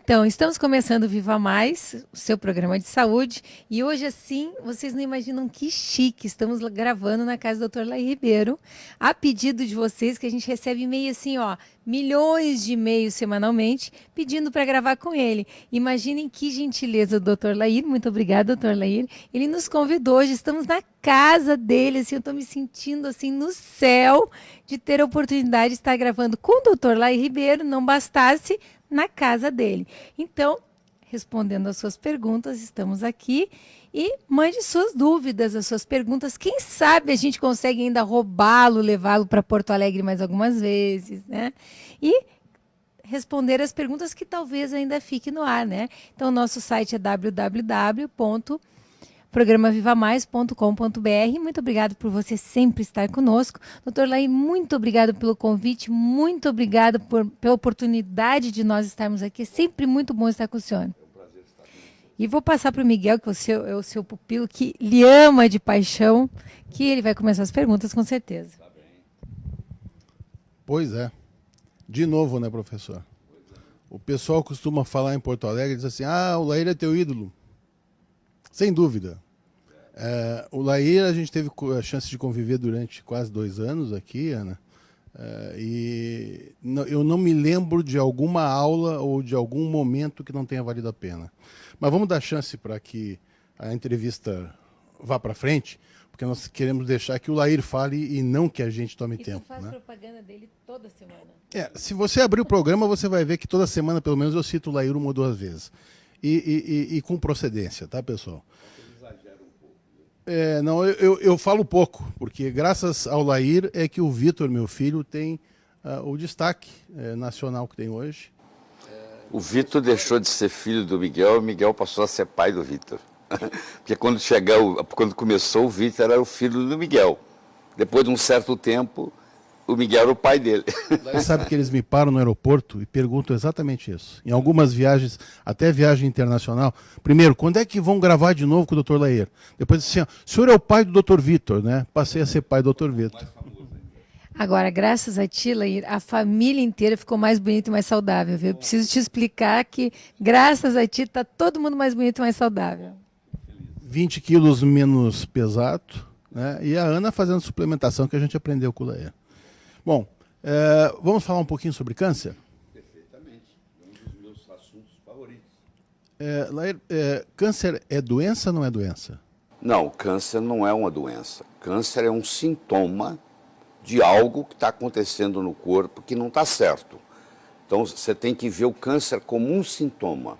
Então, estamos começando o Viva Mais, o seu programa de saúde, e hoje, assim, vocês não imaginam que chique, estamos gravando na casa do Dr. Laí Ribeiro, a pedido de vocês, que a gente recebe e-mail assim, ó, milhões de e-mails semanalmente, pedindo para gravar com ele. Imaginem que gentileza do Dr. Laí, muito obrigada, Dr. Laí, ele nos convidou, hoje estamos na casa dele, assim, eu estou me sentindo, assim, no céu, de ter a oportunidade de estar gravando com o Dr. Laí Ribeiro, não bastasse, na casa dele. Então, respondendo às suas perguntas, estamos aqui e mande suas dúvidas, as suas perguntas. Quem sabe a gente consegue ainda roubá-lo, levá-lo para Porto Alegre mais algumas vezes, né? E responder as perguntas que talvez ainda fique no ar, né? Então, nosso site é www.programavivamais.com.br. Muito obrigado por você sempre estar conosco. Doutor Laí, muito obrigado pelo convite, muito obrigado pela oportunidade de nós estarmos aqui. É sempre muito bom estar com o senhor. E vou passar para o Miguel, que é o seu pupilo, que lhe ama de paixão, que ele vai começar as perguntas com certeza. Pois é. De novo, né, professor? O pessoal costuma falar em Porto Alegre, diz assim, o Laí é teu ídolo. Sem dúvida. O Laí, a gente teve a chance de conviver durante quase 2 anos aqui, Ana, eu não me lembro de alguma aula ou de algum momento que não tenha valido a pena. Mas vamos dar chance para que a entrevista vá para frente, porque nós queremos deixar que o Laí fale e não que a gente tome tempo. Você faz né? propaganda dele toda semana. Se você abrir o programa, você vai ver que toda semana, pelo menos, eu cito o Laí 1 ou 2 vezes. E com procedência, tá, pessoal? Não, eu falo pouco, porque graças ao Laí é que o Vitor, meu filho, tem o destaque nacional que tem hoje. O Vitor deixou de ser filho do Miguel e o Miguel passou a ser pai do Vitor. Porque quando começou, o Vitor era o filho do Miguel. Depois de um certo tempo, o Miguel era o pai dele. Daí sabe que eles me param no aeroporto e perguntam exatamente isso. Em algumas viagens, até viagem internacional. Primeiro, quando é que vão gravar de novo com o Dr. Laí? Depois assim, o senhor é o pai do Dr. Vitor, né? Passei a ser pai do Dr. Vitor. Agora, graças a ti, Laí, a família inteira ficou mais bonita e mais saudável, viu? Eu preciso te explicar que, graças a ti, está todo mundo mais bonito e mais saudável. 20 quilos menos pesado, né? E a Ana fazendo suplementação que a gente aprendeu com o Laí. Bom, vamos falar um pouquinho sobre câncer? Perfeitamente. É um dos meus assuntos favoritos. Laí, câncer é doença ou não é doença? Não, câncer não é uma doença. Câncer é um sintoma de algo que está acontecendo no corpo que não está certo. Então, você tem que ver o câncer como um sintoma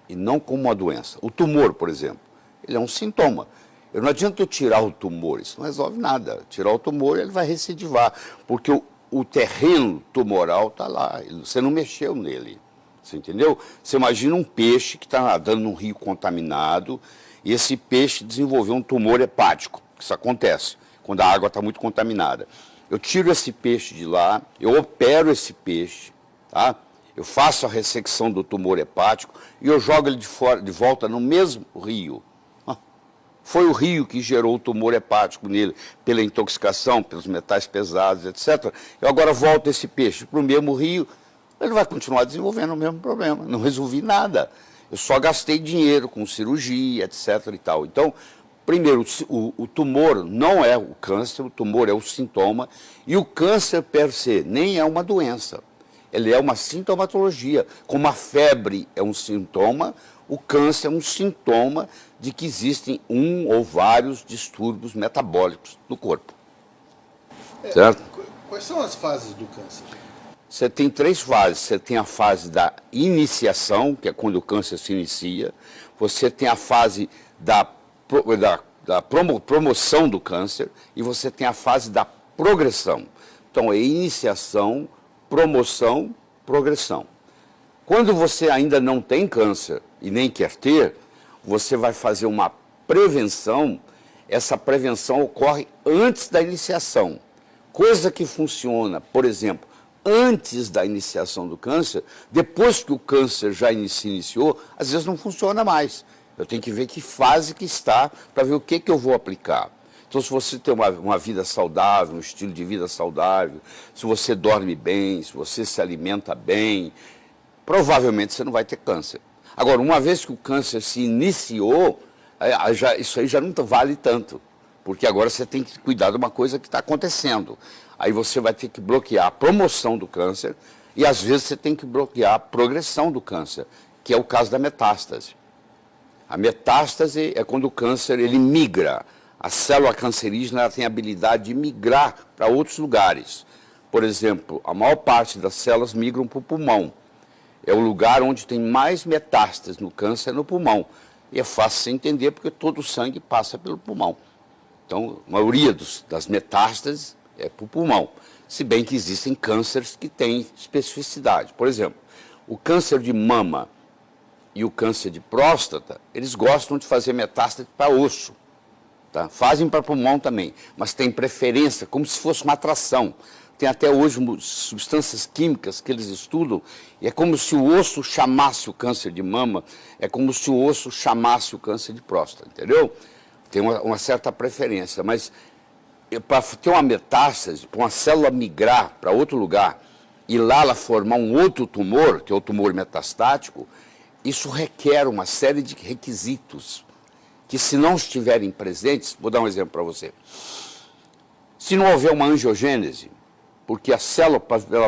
e não como uma doença. O tumor, por exemplo, ele é um sintoma. Não adianta eu tirar o tumor, isso não resolve nada. Tirar o tumor, ele vai recidivar, porque o terreno tumoral está lá, você não mexeu nele, você entendeu? Você imagina um peixe que está nadando num rio contaminado e esse peixe desenvolveu um tumor hepático, isso acontece quando a água está muito contaminada. Eu tiro esse peixe de lá, eu opero esse peixe, tá? Eu faço a ressecção do tumor hepático e eu jogo ele de volta no mesmo rio. Foi o rio que gerou o tumor hepático nele, pela intoxicação, pelos metais pesados, etc. Eu agora volto esse peixe para o mesmo rio, ele vai continuar desenvolvendo o mesmo problema. Não resolvi nada. Eu só gastei dinheiro com cirurgia, etc. e tal. Então, primeiro, o tumor não é o câncer, o tumor é o sintoma, e o câncer per se nem é uma doença. Ele é uma sintomatologia. Como a febre é um sintoma, o câncer é um sintoma de que existem um ou vários distúrbios metabólicos no corpo. Certo? Quais são as fases do câncer? Você tem 3 fases. Você tem a fase da iniciação, que é quando o câncer se inicia. Você tem a fase da promoção do câncer e você tem a fase da progressão. Então, é iniciação, promoção, progressão. Quando você ainda não tem câncer e nem quer ter, você vai fazer uma prevenção. Essa prevenção ocorre antes da iniciação. Coisa que funciona, por exemplo, antes da iniciação do câncer, depois que o câncer já se iniciou, às vezes não funciona mais. Eu tenho que ver que fase que está para ver o que eu vou aplicar. Então, se você tem uma vida saudável, um estilo de vida saudável, se você dorme bem, se você se alimenta bem, provavelmente você não vai ter câncer. Agora, uma vez que o câncer se iniciou, isso aí já não vale tanto, porque agora você tem que cuidar de uma coisa que está acontecendo. Aí você vai ter que bloquear a promoção do câncer e, às vezes, você tem que bloquear a progressão do câncer, que é o caso da metástase. A metástase é quando o câncer ele migra. A célula cancerígena ela tem a habilidade de migrar para outros lugares. Por exemplo, a maior parte das células migram para o pulmão. É o lugar onde tem mais metástases no câncer, no pulmão. E é fácil de entender porque todo o sangue passa pelo pulmão. Então, a maioria das metástases é para o pulmão. Se bem que existem cânceres que têm especificidade. Por exemplo, o câncer de mama e o câncer de próstata, eles gostam de fazer metástase para osso. Tá? Fazem para pulmão também, mas tem preferência, como se fosse uma atração. Tem até hoje substâncias químicas que eles estudam, e é como se o osso chamasse o câncer de mama, é como se o osso chamasse o câncer de próstata, entendeu? Tem uma certa preferência, mas para ter uma metástase, para uma célula migrar para outro lugar, e lá ela formar um outro tumor, que é o tumor metastático, isso requer uma série de requisitos, que se não estiverem presentes, vou dar um exemplo para você. Se não houver uma angiogênese, porque a célula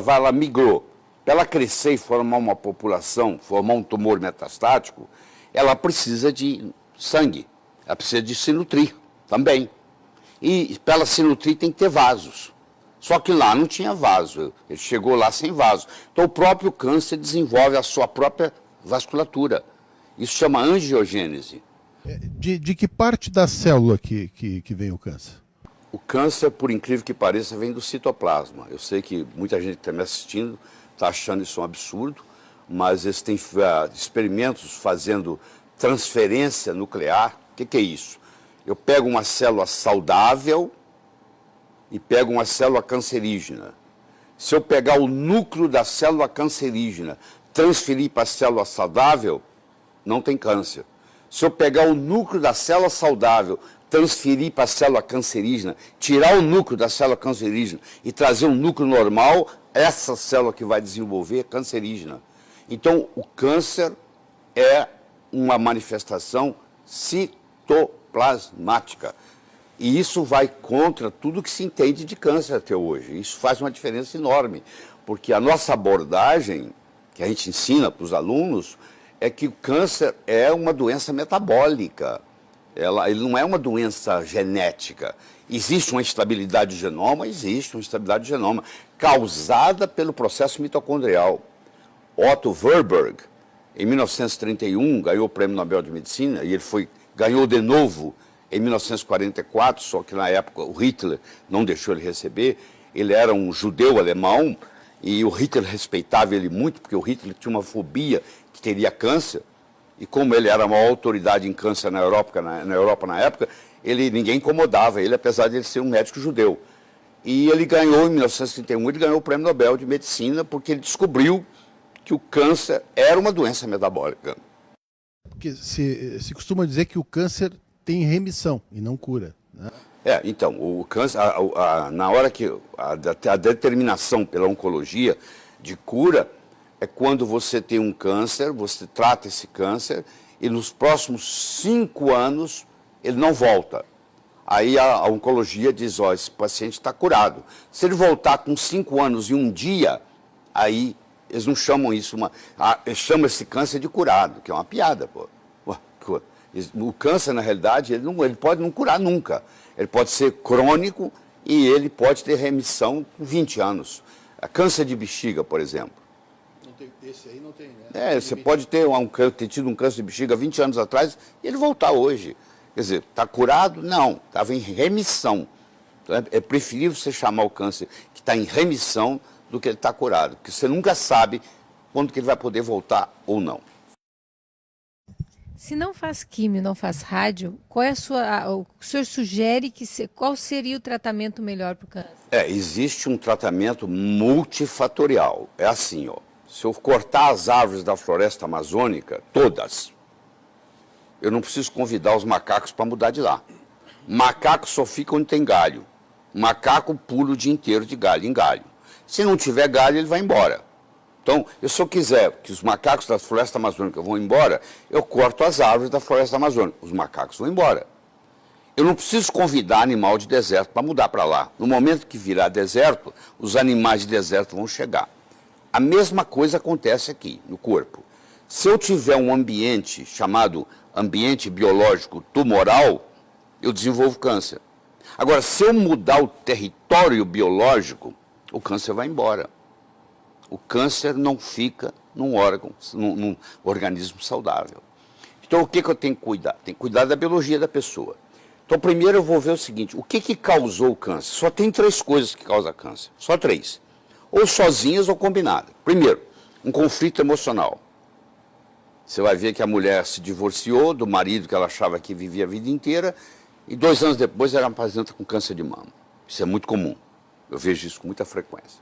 ela migrou, para ela crescer e formar uma população, formar um tumor metastático, ela precisa de sangue, ela precisa de se nutrir também. E para ela se nutrir tem que ter vasos. Só que lá não tinha vaso, ele chegou lá sem vaso. Então o próprio câncer desenvolve a sua própria vasculatura. Isso chama angiogênese. De que parte da célula que vem o câncer? O câncer, por incrível que pareça, vem do citoplasma. Eu sei que muita gente que está me assistindo está achando isso um absurdo, mas eles têm experimentos fazendo transferência nuclear. O que é isso? Eu pego uma célula saudável e pego uma célula cancerígena. Se eu pegar o núcleo da célula cancerígena, transferir para a célula saudável, não tem câncer. Se eu pegar o núcleo da célula saudável, transferir para a célula cancerígena, tirar o núcleo da célula cancerígena e trazer um núcleo normal, essa célula que vai desenvolver é cancerígena. Então, o câncer é uma manifestação citoplasmática. E isso vai contra tudo que se entende de câncer até hoje. Isso faz uma diferença enorme, porque a nossa abordagem, que a gente ensina para os alunos, é que o câncer é uma doença metabólica. Ele não é uma doença genética. Existe uma instabilidade do genoma? Existe uma instabilidade do genoma, causada pelo processo mitocondrial. Otto Warburg, em 1931, ganhou o Prêmio Nobel de Medicina, e ele ganhou de novo em 1944, só que na época o Hitler não deixou ele receber. Ele era um judeu alemão, e o Hitler respeitava ele muito, porque o Hitler tinha uma fobia que teria câncer, e como ele era a maior autoridade em câncer na Europa na época, ninguém incomodava ele, apesar de ele ser um médico judeu. E ele ganhou, em 1931, ele ganhou o Prêmio Nobel de Medicina, porque ele descobriu que o câncer era uma doença metabólica. Porque se costuma dizer que o câncer tem remissão e não cura, né? Então, o câncer, na hora que a determinação pela oncologia de cura é quando você tem um câncer, você trata esse câncer e nos próximos 5 anos ele não volta. Aí a oncologia diz, esse paciente está curado. Se ele voltar com 5 anos e um dia, aí eles não chamam isso, eles chamam esse câncer de curado, que é uma piada, pô. O câncer, na realidade, ele pode não curar nunca. Ele pode ser crônico e ele pode ter remissão com 20 anos. Câncer de bexiga, por exemplo. Esse aí não tem, né? Você pode ter tido um câncer de bexiga 20 anos atrás e ele voltar hoje. Quer dizer, está curado? Não, estava em remissão. Então, é preferível você chamar o câncer que está em remissão do que ele está curado, porque você nunca sabe quando que ele vai poder voltar ou não. Se não faz químio, não faz rádio, o senhor sugere qual seria o tratamento melhor para o câncer? Existe um tratamento multifatorial. É assim, se eu cortar as árvores da floresta amazônica, todas, eu não preciso convidar os macacos para mudar de lá. Macaco só fica onde tem galho. Macaco pula o dia inteiro de galho em galho. Se não tiver galho, ele vai embora. Então, se eu quiser que os macacos da floresta amazônica vão embora, eu corto as árvores da floresta amazônica. Os macacos vão embora. Eu não preciso convidar animal de deserto para mudar para lá. No momento que virar deserto, os animais de deserto vão chegar. A mesma coisa acontece aqui, no corpo. Se eu tiver um ambiente chamado ambiente biológico tumoral, eu desenvolvo câncer. Agora, se eu mudar o território biológico, o câncer vai embora. O câncer não fica num órgão, num organismo saudável. Então, o que eu tenho que cuidar? Tenho que cuidar da biologia da pessoa. Então, primeiro eu vou ver o seguinte, o que causou o câncer? Só tem 3 coisas que causam câncer, só 3. Ou sozinhas ou combinadas. Primeiro, um conflito emocional. Você vai ver que a mulher se divorciou do marido que ela achava que vivia a vida inteira e 2 anos depois ela apresenta com câncer de mama. Isso é muito comum. Eu vejo isso com muita frequência.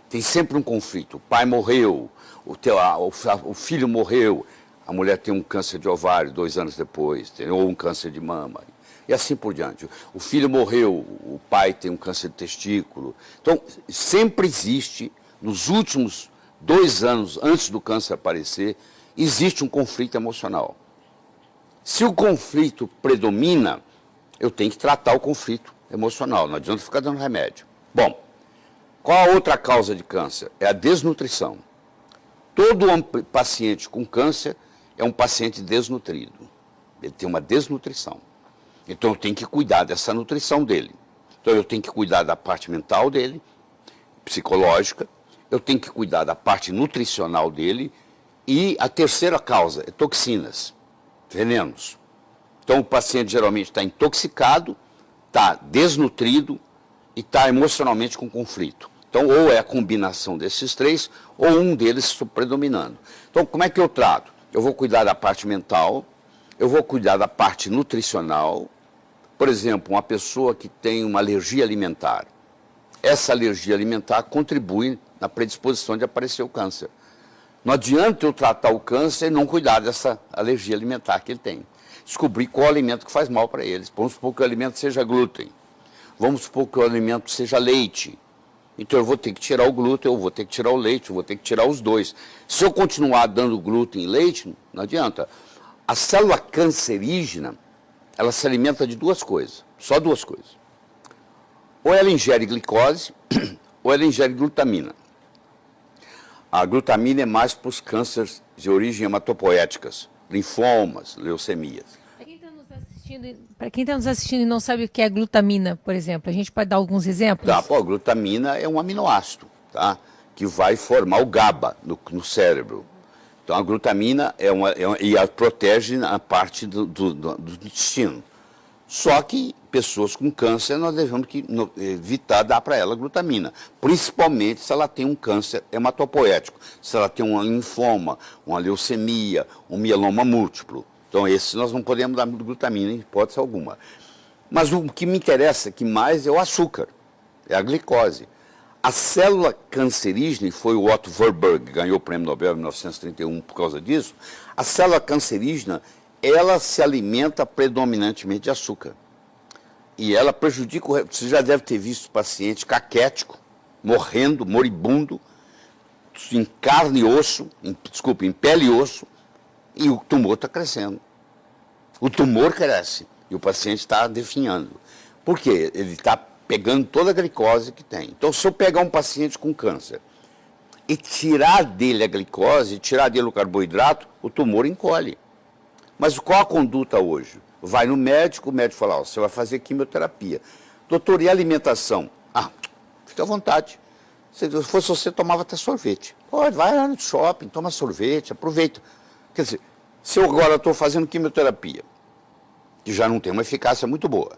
Tem sempre um conflito. O pai morreu, o filho morreu, a mulher tem um câncer de ovário 2 anos depois, ou um câncer de mama. E assim por diante. O filho morreu, o pai tem um câncer de testículo. Então, sempre existe, nos últimos 2 anos, antes do câncer aparecer, existe um conflito emocional. Se o conflito predomina, eu tenho que tratar o conflito emocional, não adianta ficar dando remédio. Bom, qual a outra causa de câncer? É a desnutrição. Todo paciente com câncer é um paciente desnutrido. Ele tem uma desnutrição. Então eu tenho que cuidar dessa nutrição dele. Então eu tenho que cuidar da parte mental dele, psicológica, eu tenho que cuidar da parte nutricional dele e a terceira causa é toxinas, venenos. Então o paciente geralmente está intoxicado, está desnutrido e está emocionalmente com conflito. Então ou é a combinação desses 3 ou um deles predominando. Então como é que eu trato? Eu vou cuidar da parte mental, eu vou cuidar da parte nutricional. Por exemplo, uma pessoa que tem uma alergia alimentar. Essa alergia alimentar contribui na predisposição de aparecer o câncer. Não adianta eu tratar o câncer e não cuidar dessa alergia alimentar que ele tem. Descobrir qual alimento que faz mal para eles. Vamos supor que o alimento seja glúten. Vamos supor que o alimento seja leite. Então eu vou ter que tirar o glúten, eu vou ter que tirar o leite, eu vou ter que tirar os 2. Se eu continuar dando glúten e leite, não adianta. A célula cancerígena, ela se alimenta de 2 coisas, só 2 coisas. Ou ela ingere glicose, ou ela ingere glutamina. A glutamina é mais para os cânceres de origem hematopoéticas, linfomas, leucemias. Para quem está nos assistindo e não sabe o que é glutamina, por exemplo, a gente pode dar alguns exemplos? Tá, a glutamina é um aminoácido, tá? Que vai formar o GABA no cérebro. Então a glutamina e ela protege a parte do intestino. Só que pessoas com câncer nós devemos evitar dar para ela glutamina, principalmente se ela tem um câncer hematopoético, se ela tem um linfoma, uma leucemia, um mieloma múltiplo. Então esse nós não podemos dar glutamina em hipótese alguma. Mas o que me interessa aqui mais é o açúcar, é a glicose. A célula cancerígena, e foi o Otto Warburg que ganhou o prêmio Nobel em 1931 por causa disso, a célula cancerígena, ela se alimenta predominantemente de açúcar. E ela prejudica, você já deve ter visto paciente caquético, morrendo, moribundo, em carne e osso, em pele e osso, e o tumor está crescendo. O tumor cresce e o paciente está definhando. Por quê? Ele está pegando toda a glicose que tem. Então, se eu pegar um paciente com câncer e tirar dele a glicose, tirar dele o carboidrato, o tumor encolhe. Mas qual a conduta hoje? Vai no médico, o médico fala, você vai fazer quimioterapia. Doutor, e a alimentação? Ah, fica à vontade. Se fosse você, tomava até sorvete. Pode, vai lá no shopping, toma sorvete, aproveita. Quer dizer, se eu agora estou fazendo quimioterapia, que já não tem uma eficácia muito boa,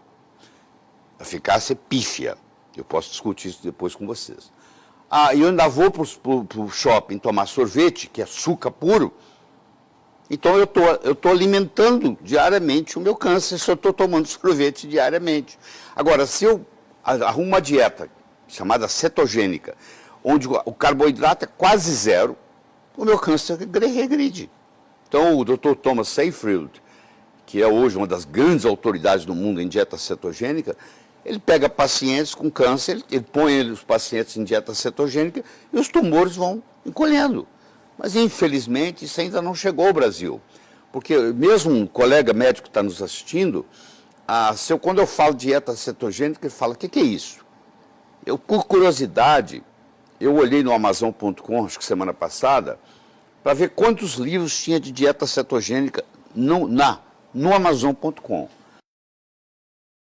a eficácia é pífia, eu posso discutir isso depois com vocês. Ah, e eu ainda vou para o shopping tomar sorvete, que é açúcar puro, então eu estou alimentando diariamente o meu câncer se eu estou tomando sorvete diariamente. Agora, se eu arrumo uma dieta chamada cetogênica, onde o carboidrato é quase 0, o meu câncer regride. Então, o Dr. Thomas Seyfried, que é hoje uma das grandes autoridades do mundo em dieta cetogênica, ele pega pacientes com câncer, ele põe os pacientes em dieta cetogênica e os tumores vão encolhendo. Mas, infelizmente, isso ainda não chegou ao Brasil. Porque mesmo um colega médico que está nos assistindo, quando eu falo dieta cetogênica, ele fala, o que é isso? Eu, por curiosidade, eu olhei no Amazon.com, acho que semana passada, para ver quantos livros tinha de dieta cetogênica no Amazon.com.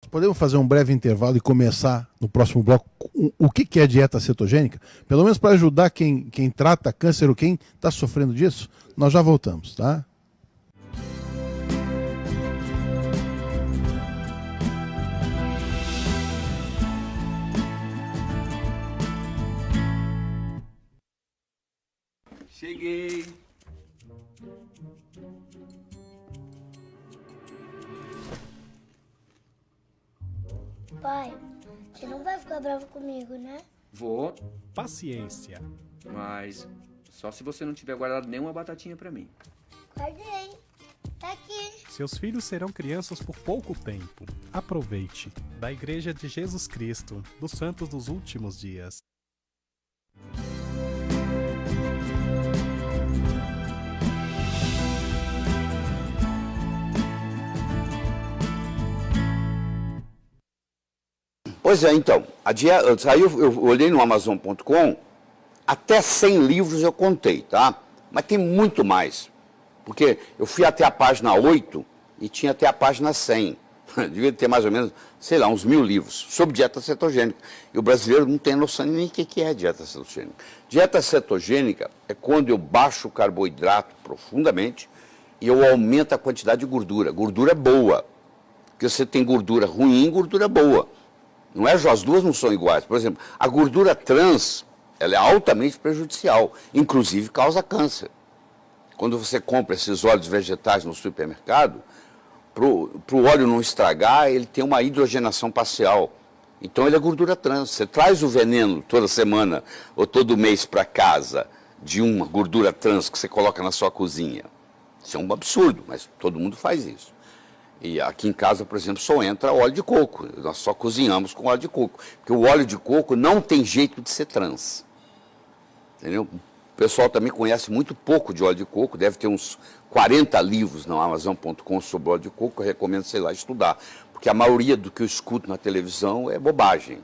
Podemos fazer um breve intervalo e começar no próximo bloco o que é dieta cetogênica? Pelo menos para ajudar quem trata câncer ou quem está sofrendo disso. Nós já voltamos, tá? Cheguei. Pai, você não vai ficar bravo comigo, né? Vou, Paciência. mas só se você não tiver guardado nenhuma batatinha pra mim. Guardei. Tá aqui. Seus filhos serão crianças por pouco tempo. Aproveite. Da Igreja de Jesus Cristo, dos Santos dos Últimos Dias. Pois é, então, aí eu olhei no Amazon.com, até 100 livros eu contei, tá? Mas tem muito mais, porque eu fui até a página 8 e tinha até a página 100. Devia ter mais ou menos, sei lá, uns 1000 livros sobre dieta cetogênica. E o brasileiro não tem noção nem do que é dieta cetogênica. Dieta cetogênica é quando eu baixo o carboidrato profundamente e eu aumento a quantidade de gordura. Gordura boa, porque você tem gordura ruim e gordura boa. Não é, as duas não são iguais. Por exemplo, a gordura trans, ela é altamente prejudicial, inclusive causa câncer. Quando você compra esses óleos vegetais no supermercado, para o óleo não estragar, ele tem uma hidrogenação parcial. Então ele é gordura trans. Você traz o veneno toda semana ou todo mês para casa de uma gordura trans que você coloca na sua cozinha. Isso é um absurdo, mas todo mundo faz isso. E aqui em casa, por exemplo, só entra óleo de coco. Nós só cozinhamos com óleo de coco. Porque o óleo de coco não tem jeito de ser trans. Entendeu? O pessoal também conhece muito pouco de óleo de coco. Deve ter uns 40 livros no Amazon.com sobre óleo de coco. Eu recomendo, sei lá, estudar. Porque a maioria do que eu escuto na televisão é bobagem.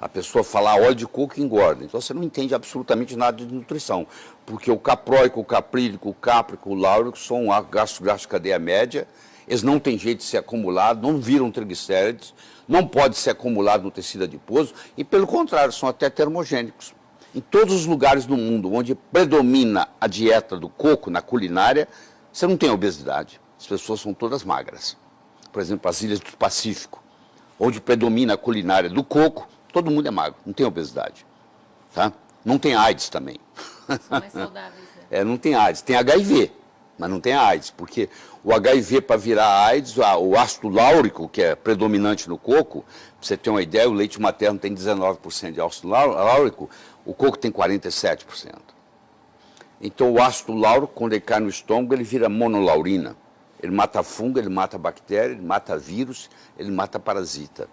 A pessoa fala óleo de coco engorda. Então você não entende absolutamente nada de nutrição. Porque o capróico, o caprílico, o cáprico, o láurico são ácidos graxos de cadeia média. Eles não têm jeito de ser acumulados, não viram triglicérides, não pode ser acumulado no tecido adiposo e, pelo contrário, são até termogênicos. Em todos os lugares do mundo onde predomina a dieta do coco na culinária, você não tem obesidade. As pessoas são todas magras. Por exemplo, as ilhas do Pacífico, onde predomina a culinária do coco, todo mundo é magro, não tem obesidade. Tá? Não tem AIDS também. São mais saudáveis, né? Não tem AIDS, tem HIV. Mas não tem AIDS, porque o HIV para virar AIDS, o ácido láurico, que é predominante no coco, para você ter uma ideia, o leite materno tem 19% de ácido láurico, o coco tem 47%. Então o ácido láurico, quando ele cai no estômago, ele vira monolaurina. Ele mata fungo, ele mata bactéria, ele mata vírus, ele mata parasita.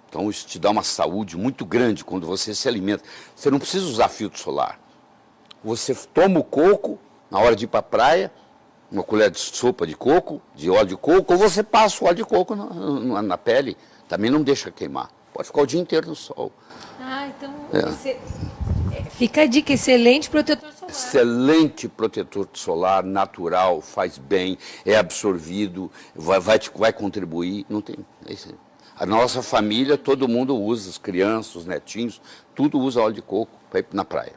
Então isso te dá uma saúde muito grande quando você se alimenta. Você não precisa usar filtro solar. Você toma o coco na hora de ir para a praia, uma colher de sopa de coco, de óleo de coco, ou você passa o óleo de coco na pele, também não deixa queimar. Pode ficar o dia inteiro no sol. Então fica a dica, excelente protetor solar. Excelente protetor solar, natural, faz bem, é absorvido, vai contribuir. Não tem, a nossa família, todo mundo usa, as crianças, os netinhos, tudo usa óleo de coco para ir na praia.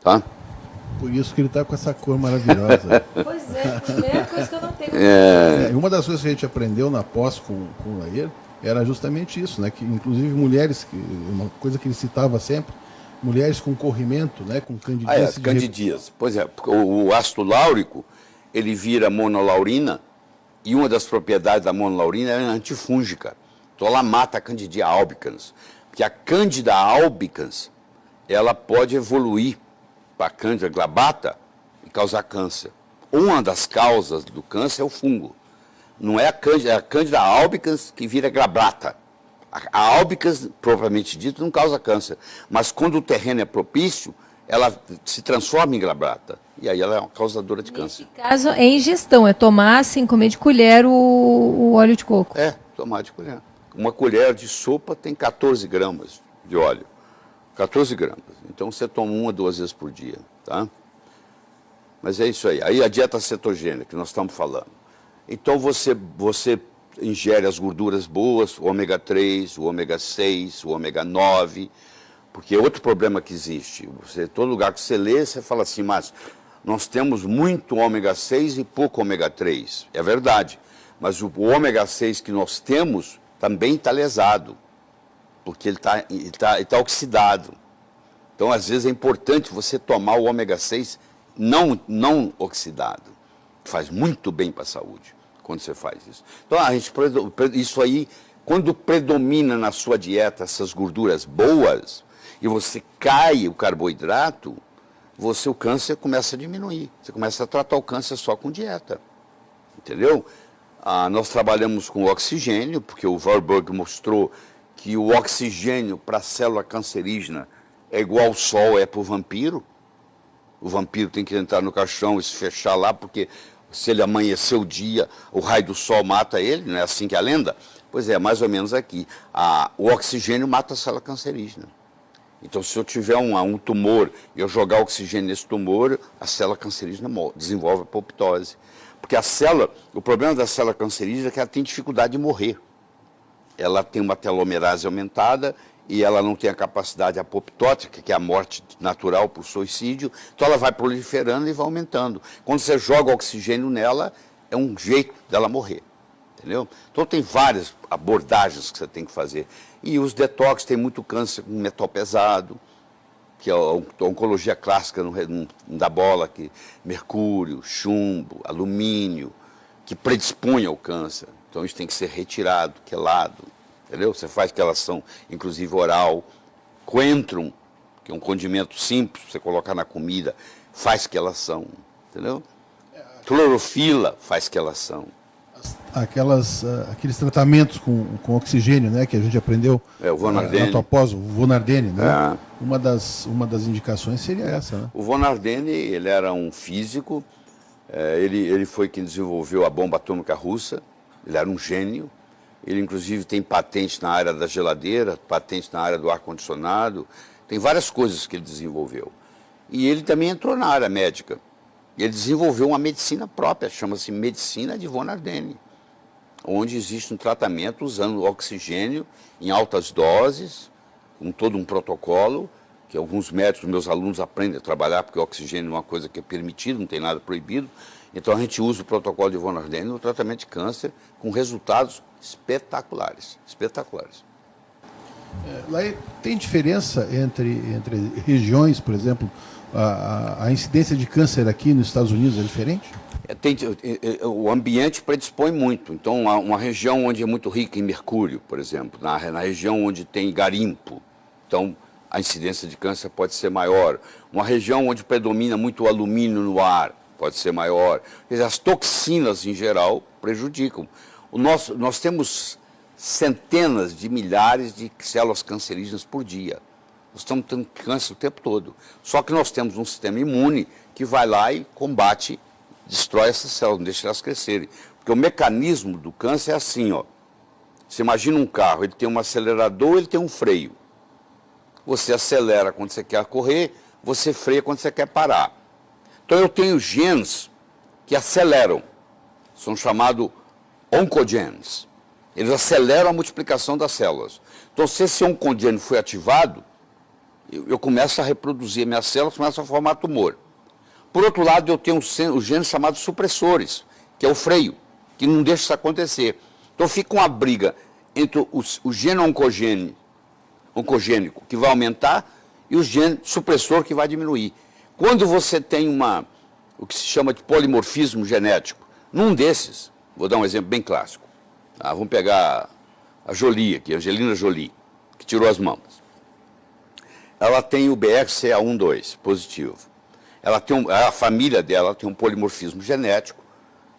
Tá? Por isso que ele está com essa cor maravilhosa. Pois é, a primeira coisa que eu não tenho. Uma das coisas que a gente aprendeu na pós com o Lair era justamente isso, né? Que inclusive mulheres, uma coisa que ele citava sempre, mulheres com corrimento, né? Com candidíase. Candidíase. Pois é, porque o ácido láurico, ele vira monolaurina, e uma das propriedades da monolaurina é antifúngica. Então ela mata a Candida albicans. Porque a Candida albicans, ela pode evoluir para a Candida glabata e causar câncer. Uma das causas do câncer é o fungo. Não é a Candida albicans que vira glabata. A albicans, propriamente dito, não causa câncer. Mas quando o terreno é propício, ela se transforma em glabrata. E aí ela é uma causadora de câncer. Nesse caso, é ingestão, é tomar, assim, comer de colher o óleo de coco. É, tomar de colher. Uma colher de sopa tem 14 gramas de óleo. 14 gramas. Então você toma 1 a 2 vezes por dia, tá? Mas é isso aí. Aí a dieta cetogênica que nós estamos falando. Então você ingere as gorduras boas, o ômega 3, o ômega 6, o ômega 9, porque é outro problema que existe. Todo lugar que você lê, você fala assim, mas nós temos muito ômega 6 e pouco ômega 3. É verdade, mas o ômega 6 que nós temos também está lesado, porque ele tá oxidado. Então, às vezes, é importante você tomar o ômega 6 não oxidado. Faz muito bem para a saúde quando você faz isso. Então, isso aí, quando predomina na sua dieta essas gorduras boas, e você cai o carboidrato, o câncer começa a diminuir. Você começa a tratar o câncer só com dieta. Entendeu? Nós trabalhamos com oxigênio, porque o Warburg mostrou que o oxigênio para a célula cancerígena é igual ao sol é para o vampiro. O vampiro tem que entrar no caixão e se fechar lá, porque se ele amanhecer o dia, o raio do sol mata ele, não é assim que é a lenda? Pois é, mais ou menos aqui. O oxigênio mata a célula cancerígena. Então, se eu tiver um tumor e eu jogar oxigênio nesse tumor, a célula cancerígena desenvolve apoptose. Porque o problema da célula cancerígena é que ela tem dificuldade de morrer. Ela tem uma telomerase aumentada e ela não tem a capacidade apoptótica, que é a morte natural por suicídio, então ela vai proliferando e vai aumentando. Quando você joga oxigênio nela, é um jeito dela morrer, entendeu? Então tem várias abordagens que você tem que fazer. E os detox, tem muito câncer com metal pesado, que é a oncologia clássica não dá bola, que mercúrio, chumbo, alumínio, que predispõe ao câncer. Então isso tem que ser retirado, quelado. Entendeu? Você faz quelação, inclusive oral. Coentrum, que é um condimento simples, você colocar na comida, faz quelação. Entendeu? Clorofila faz quelação. Aqueles tratamentos com oxigênio, né, que a gente aprendeu o Von Ardenne. na tua pós, o Von Ardenne, né? Uma das indicações seria essa, né? O Von Ardenne, ele era um físico, ele foi quem desenvolveu a bomba atômica russa, ele era um gênio. Ele, inclusive, tem patente na área da geladeira, patente na área do ar-condicionado, tem várias coisas que ele desenvolveu. E ele também entrou na área médica. Ele desenvolveu uma medicina própria, chama-se Medicina de Von Ardenne, onde existe um tratamento usando oxigênio em altas doses, com todo um protocolo, que alguns médicos, meus alunos, aprendem a trabalhar, porque o oxigênio é uma coisa que é permitida, não tem nada proibido. Então a gente usa o protocolo de Von Ardenne no tratamento de câncer com resultados espetaculares, espetaculares. Lá tem diferença entre regiões, por exemplo, a incidência de câncer aqui nos Estados Unidos é diferente? O ambiente predispõe muito. Então, uma região onde é muito rica em mercúrio, por exemplo, na região onde tem garimpo, então a incidência de câncer pode ser maior. Uma região onde predomina muito o alumínio no ar, pode ser maior. Quer dizer, as toxinas, em geral, prejudicam. Nós temos centenas de milhares de células cancerígenas por dia. Nós estamos tendo câncer o tempo todo. Só que nós temos um sistema imune que vai lá e combate, destrói essas células, não deixa elas crescerem. Porque o mecanismo do câncer é assim, ó. Você imagina um carro, ele tem um acelerador, ele tem um freio. Você acelera quando você quer correr, você freia quando você quer parar. Então eu tenho genes que aceleram, são chamados oncogenes. Eles aceleram a multiplicação das células. Então se esse oncogene foi ativado, eu começo a reproduzir minhas células, começo a formar tumor. Por outro lado, eu tenho os genes chamados supressores, que é o freio, que não deixa isso acontecer. Então fica uma briga entre o gene oncogênico, que vai aumentar, e o gene supressor, que vai diminuir. Quando você tem o que se chama de polimorfismo genético, num desses, vou dar um exemplo bem clássico. Vamos pegar a Jolie aqui, a Angelina Jolie, que tirou as mamas. Ela tem o BRCA1/2 positivo. A família dela tem um polimorfismo genético,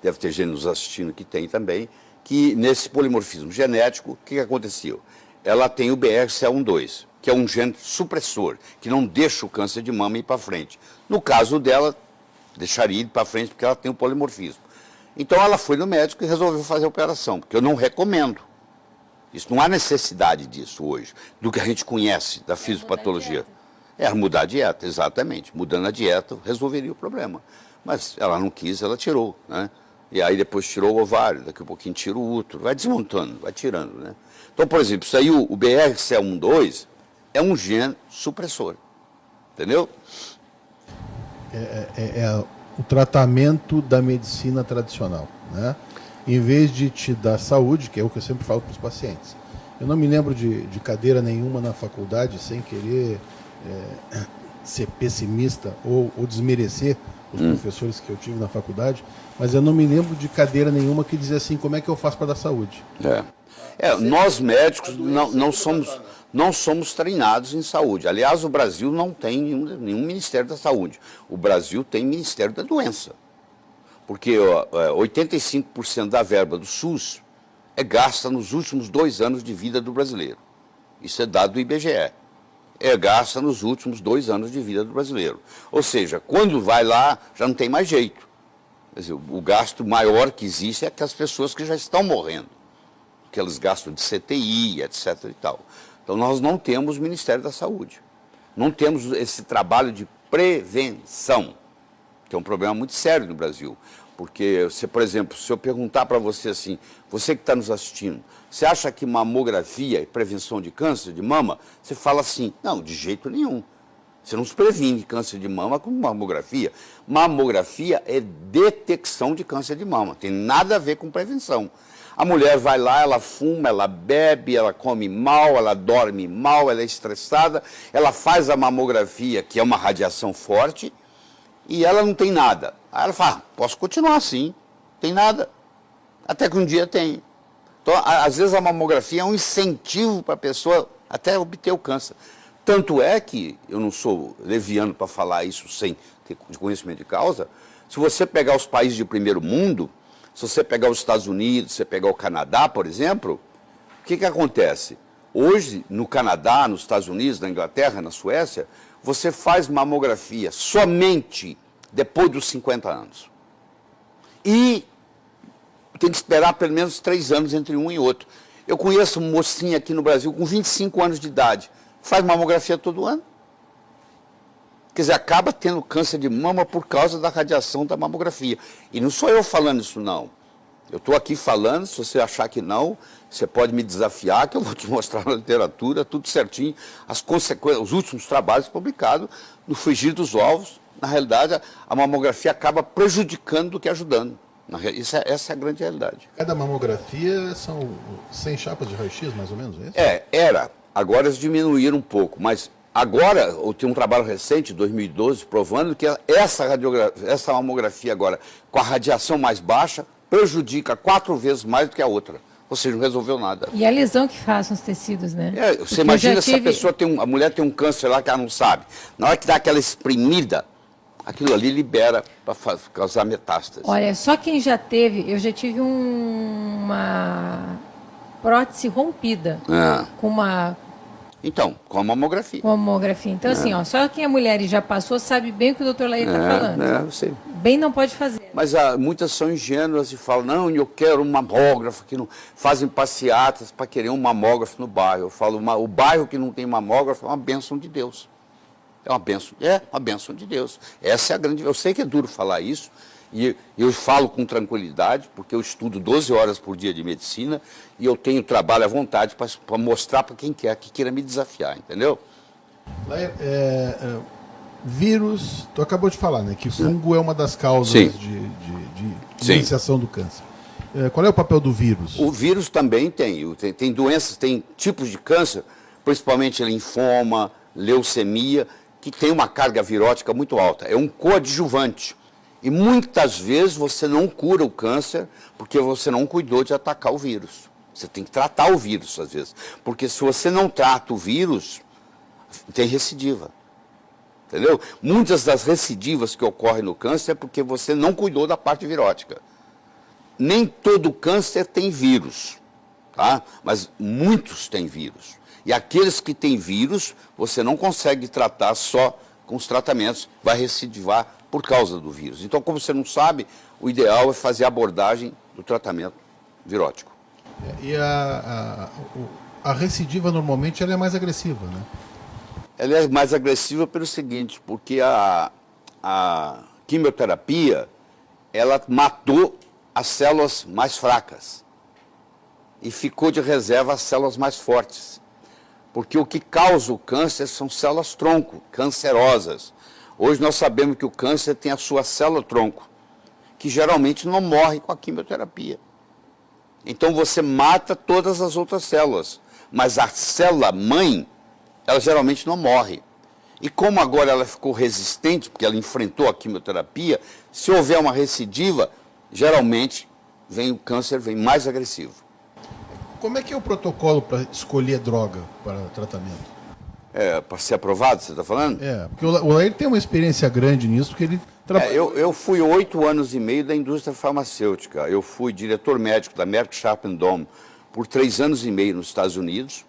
deve ter gente nos assistindo que tem também, que nesse polimorfismo genético, o que aconteceu? Ela tem o BRCA1/2. que é um gene supressor, que não deixa o câncer de mama ir para frente. No caso dela, deixaria ir para frente porque ela tem o polimorfismo. Então ela foi no médico e resolveu fazer a operação, porque eu não recomendo. Isso não há necessidade disso hoje, do que a gente conhece da fisiopatologia. É mudar a dieta, exatamente. Mudando a dieta, resolveria o problema. Mas ela não quis, ela tirou, né? E aí depois tirou o ovário, daqui a pouquinho tira o útero, vai desmontando, vai tirando, né? Então, por exemplo, isso aí, o BRCA12 é um gene supressor, entendeu? O tratamento da medicina tradicional, né? Em vez de te dar saúde, que é o que eu sempre falo para os pacientes. Eu não me lembro de cadeira nenhuma na faculdade, sem querer ser pessimista ou desmerecer os professores que eu tive na faculdade, mas eu não me lembro de cadeira nenhuma que dizia assim, como é que eu faço para dar saúde? Nós médicos não somos treinados em saúde. Aliás, o Brasil não tem nenhum Ministério da Saúde. O Brasil tem Ministério da Doença. Porque 85% da verba do SUS é gasta nos últimos 2 anos de vida do brasileiro. Isso é dado do IBGE. É gasta nos últimos 2 anos de vida do brasileiro. Ou seja, quando vai lá, já não tem mais jeito. Quer dizer, o gasto maior que existe é que as pessoas que já estão morrendo. Que eles gastam de CTI, etc. e tal. Então nós não temos Ministério da Saúde. Não temos esse trabalho de prevenção, que é um problema muito sério no Brasil. Porque, por exemplo, se eu perguntar para você assim, você que está nos assistindo, você acha que mamografia é prevenção de câncer de mama? Você fala assim, não, de jeito nenhum. Você não se previne câncer de mama com mamografia. Mamografia é detecção de câncer de mama, tem nada a ver com prevenção. A mulher vai lá, ela fuma, ela bebe, ela come mal, ela dorme mal, ela é estressada, ela faz a mamografia, que é uma radiação forte, e ela não tem nada. Aí ela fala, posso continuar assim, tem nada. Até que um dia tem. Então, às vezes a mamografia é um incentivo para a pessoa até obter o câncer. Tanto é que, eu não sou leviano para falar isso sem ter conhecimento de causa, se você pegar os países de primeiro mundo, se você pegar os Estados Unidos, se você pegar o Canadá, por exemplo, o que acontece? Hoje, no Canadá, nos Estados Unidos, na Inglaterra, na Suécia, você faz mamografia somente depois dos 50 anos. E tem que esperar pelo menos 3 anos entre um e outro. Eu conheço uma mocinha aqui no Brasil com 25 anos de idade, faz mamografia todo ano. Quer dizer, acaba tendo câncer de mama por causa da radiação da mamografia. E não sou eu falando isso, não. Eu estou aqui falando, se você achar que não, você pode me desafiar, que eu vou te mostrar na literatura, tudo certinho, as consequências, os últimos trabalhos publicados no frigir dos ovos. Na realidade, a mamografia acaba prejudicando do que ajudando. Essa é a grande realidade. Cada mamografia são 100 chapas de raio-x, mais ou menos, é isso? Era. Agora eles diminuíram um pouco, mas agora, eu tenho um trabalho recente, 2012, provando que essa mamografia agora, com a radiação mais baixa, prejudica 4 vezes mais do que a outra. Ou seja, não resolveu nada. E a lesão que faz nos tecidos, né? Você imagina se a pessoa a mulher tem um câncer lá que ela não sabe. Na hora que dá aquela espremida, aquilo ali libera para causar metástase. Olha, só quem já teve, eu já tive uma prótese rompida com uma... Então, com a mamografia. Com a mamografia. Então, assim, só quem é mulher e já passou sabe bem o que o doutor Laí está falando. Eu sei. Bem não pode fazer. Mas muitas são ingênuas e falam, não, eu quero um mamógrafo, que não fazem passeatas para querer um mamógrafo no bairro. Eu falo, o bairro que não tem mamógrafo é uma bênção de Deus. É uma bênção de Deus. Essa é a grande... Eu sei que é duro falar isso, e eu falo com tranquilidade, porque eu estudo 12 horas por dia de medicina, e eu tenho trabalho à vontade para mostrar para quem quer, que queira me desafiar, entendeu? Vírus, tu acabou de falar, né? Que fungo é uma das causas de iniciação do câncer. Qual é o papel do vírus? O vírus também tem doenças, tem tipos de câncer, principalmente linfoma, leucemia, que tem uma carga virótica muito alta. É um coadjuvante. E muitas vezes você não cura o câncer porque você não cuidou de atacar o vírus. Você tem que tratar o vírus, às vezes. Porque se você não trata o vírus, tem recidiva. Entendeu? Muitas das recidivas que ocorrem no câncer é porque você não cuidou da parte virótica. Nem todo câncer tem vírus. tá? Mas muitos têm vírus. E aqueles que têm vírus, você não consegue tratar só com os tratamentos, vai recidivar por causa do vírus. Então, como você não sabe, o ideal é fazer a abordagem do tratamento virótico. E a recidiva, normalmente, ela é mais agressiva, né? Ela é mais agressiva pelo seguinte, porque a quimioterapia, ela matou as células mais fracas e ficou de reserva as células mais fortes. Porque o que causa o câncer são células-tronco, cancerosas. Hoje nós sabemos que o câncer tem a sua célula-tronco, que geralmente não morre com a quimioterapia. Então você mata todas as outras células, mas a célula-mãe, ela geralmente não morre. E como agora ela ficou resistente, porque ela enfrentou a quimioterapia, se houver uma recidiva, geralmente o câncer vem mais agressivo. Como é que é o protocolo para escolher droga para tratamento? Para ser aprovado, você está falando? Porque o Laír tem uma experiência grande nisso, porque ele trabalha... Eu fui 8 anos e meio da indústria farmacêutica. Eu fui diretor médico da Merck Sharp & Dohme por 3 anos e meio nos Estados Unidos.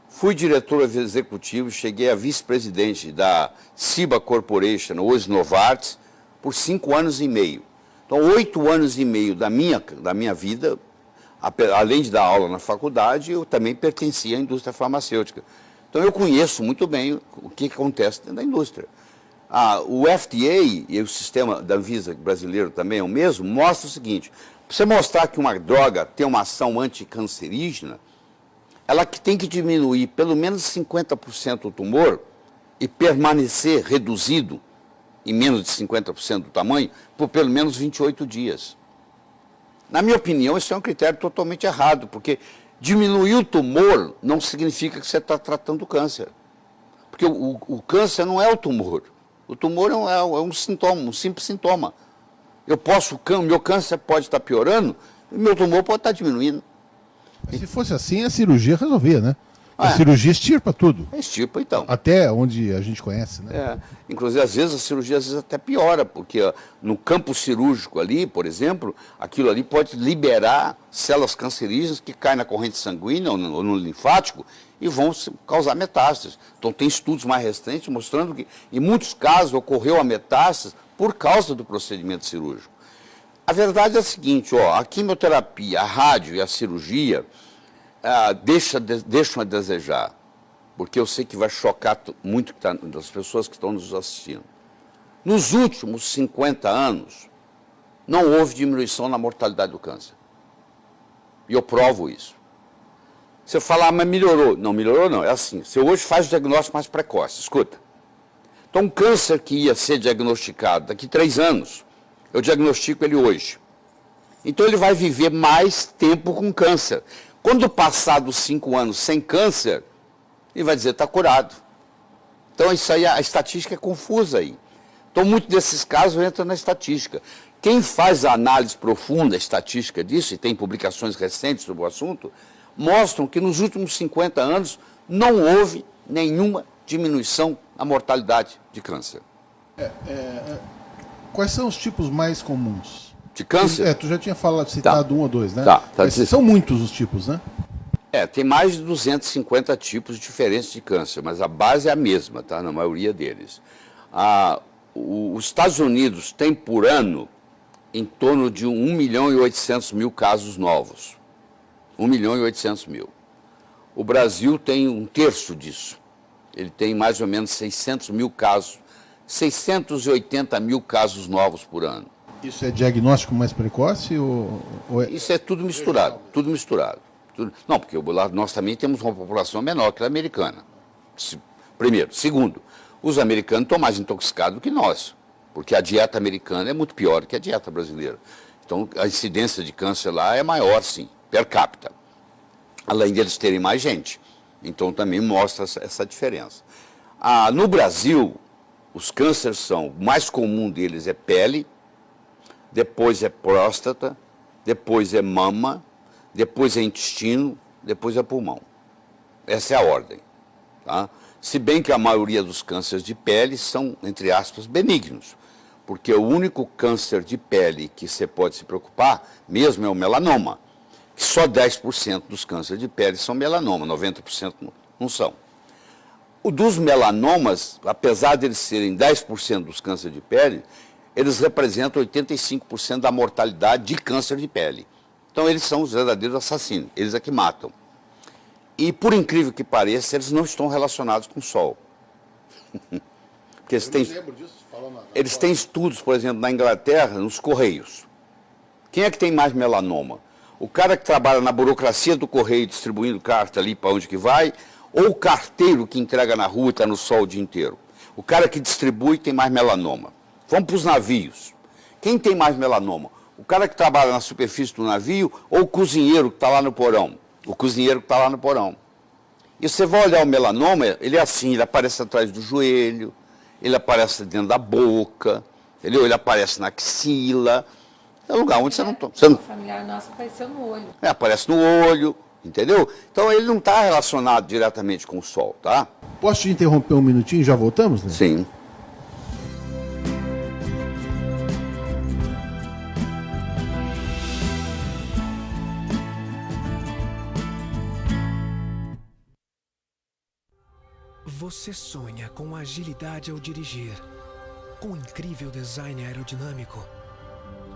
Fui diretor executivo, cheguei a vice-presidente da Ciba Corporation, hoje Novartis, por 5 anos e meio. Então, 8 anos e meio da minha vida, além de dar aula na faculdade, eu também pertencia à indústria farmacêutica. Então, eu conheço muito bem o que acontece dentro da indústria. O FDA e o sistema da Anvisa brasileiro também é o mesmo, mostra o seguinte: para você mostrar que uma droga tem uma ação anticancerígena, ela tem que diminuir pelo menos 50% o tumor e permanecer reduzido em menos de 50% do tamanho por pelo menos 28 dias. Na minha opinião, isso é um critério totalmente errado, porque diminuir o tumor não significa que você está tratando o câncer. Porque o câncer não é o tumor. O tumor é um sintoma, um simples sintoma. Meu câncer pode estar piorando e meu tumor pode estar diminuindo. Se fosse assim, a cirurgia resolvia, né? A cirurgia extirpa tudo. Extirpa, então. Até onde a gente conhece, né? Inclusive, às vezes, a cirurgia até piora, porque no campo cirúrgico ali, por exemplo, aquilo ali pode liberar células cancerígenas que caem na corrente sanguínea ou no linfático e vão causar metástases. Então, tem estudos mais recentes mostrando que, em muitos casos, ocorreu a metástase por causa do procedimento cirúrgico. A verdade é a seguinte, a quimioterapia, a rádio e a cirurgia deixam a desejar, porque eu sei que vai chocar muito das pessoas que estão nos assistindo. Nos últimos 50 anos, não houve diminuição na mortalidade do câncer. E eu provo isso. Você fala, mas melhorou. Não, melhorou não. É assim, você hoje faz o diagnóstico mais precoce. Escuta. Então, um câncer que ia ser diagnosticado daqui 3 anos, eu diagnostico ele hoje. Então, ele vai viver mais tempo com câncer. Quando passar dos 5 anos sem câncer, ele vai dizer, está curado. Então, isso aí, a estatística é confusa aí. Então, muitos desses casos entram na estatística. Quem faz a análise profunda, estatística disso, e tem publicações recentes sobre o assunto, mostram que nos últimos 50 anos não houve nenhuma diminuição na mortalidade de câncer. Quais são os tipos mais comuns? De câncer? Tu já tinha citado 1 ou 2, né? Mas são muitos os tipos, né? Tem mais de 250 tipos diferentes de câncer, mas a base é a mesma, tá? Na maioria deles. Os Estados Unidos têm por ano em torno de 1.800.000 casos novos. 1.800.000. O Brasil tem 1/3 disso. Ele tem mais ou menos 600.000 casos, 680.000 casos novos por ano. Isso é diagnóstico mais precoce ou Isso é tudo misturado, tudo misturado. Não, porque nós também temos uma população menor que a americana. Primeiro. Segundo, os americanos estão mais intoxicados do que nós, porque a dieta americana é muito pior que a dieta brasileira. Então, a incidência de câncer lá é maior, sim, per capita. Além deles terem mais gente. Então, também mostra essa diferença. No Brasil, os cânceres são, o mais comum deles é pele, depois é próstata, depois é mama, depois é intestino, depois é pulmão. Essa é a ordem. Tá? Se bem que a maioria dos cânceres de pele são, entre aspas, benignos, porque o único câncer de pele que você pode se preocupar mesmo é o melanoma, que que só 10% dos cânceres de pele são melanoma, 90% não são. O dos melanomas, apesar de eles serem 10% dos cânceres de pele, eles representam 85% da mortalidade de câncer de pele. Então eles são os verdadeiros assassinos, eles é que matam. E por incrível que pareça, eles não estão relacionados com o sol. Porque eles têm estudos, por exemplo, na Inglaterra, nos Correios. Quem é que tem mais melanoma? O cara que trabalha na burocracia do Correio distribuindo carta ali para onde que vai, ou o carteiro que entrega na rua e está no sol o dia inteiro? O cara que distribui tem mais melanoma. Vamos para os navios. Quem tem mais melanoma? O cara que trabalha na superfície do navio ou o cozinheiro que está lá no porão? O cozinheiro que está lá no porão. E você vai olhar o melanoma, ele é assim, ele aparece atrás do joelho, ele aparece dentro da boca, entendeu? Ele aparece na axila. É um lugar onde você não... O familiar nosso apareceu no olho. Aparece no olho, entendeu? Então ele não está relacionado diretamente com o sol, tá? Posso te interromper um minutinho e já voltamos, né? Sim. Você sonha com agilidade ao dirigir, com incrível design aerodinâmico,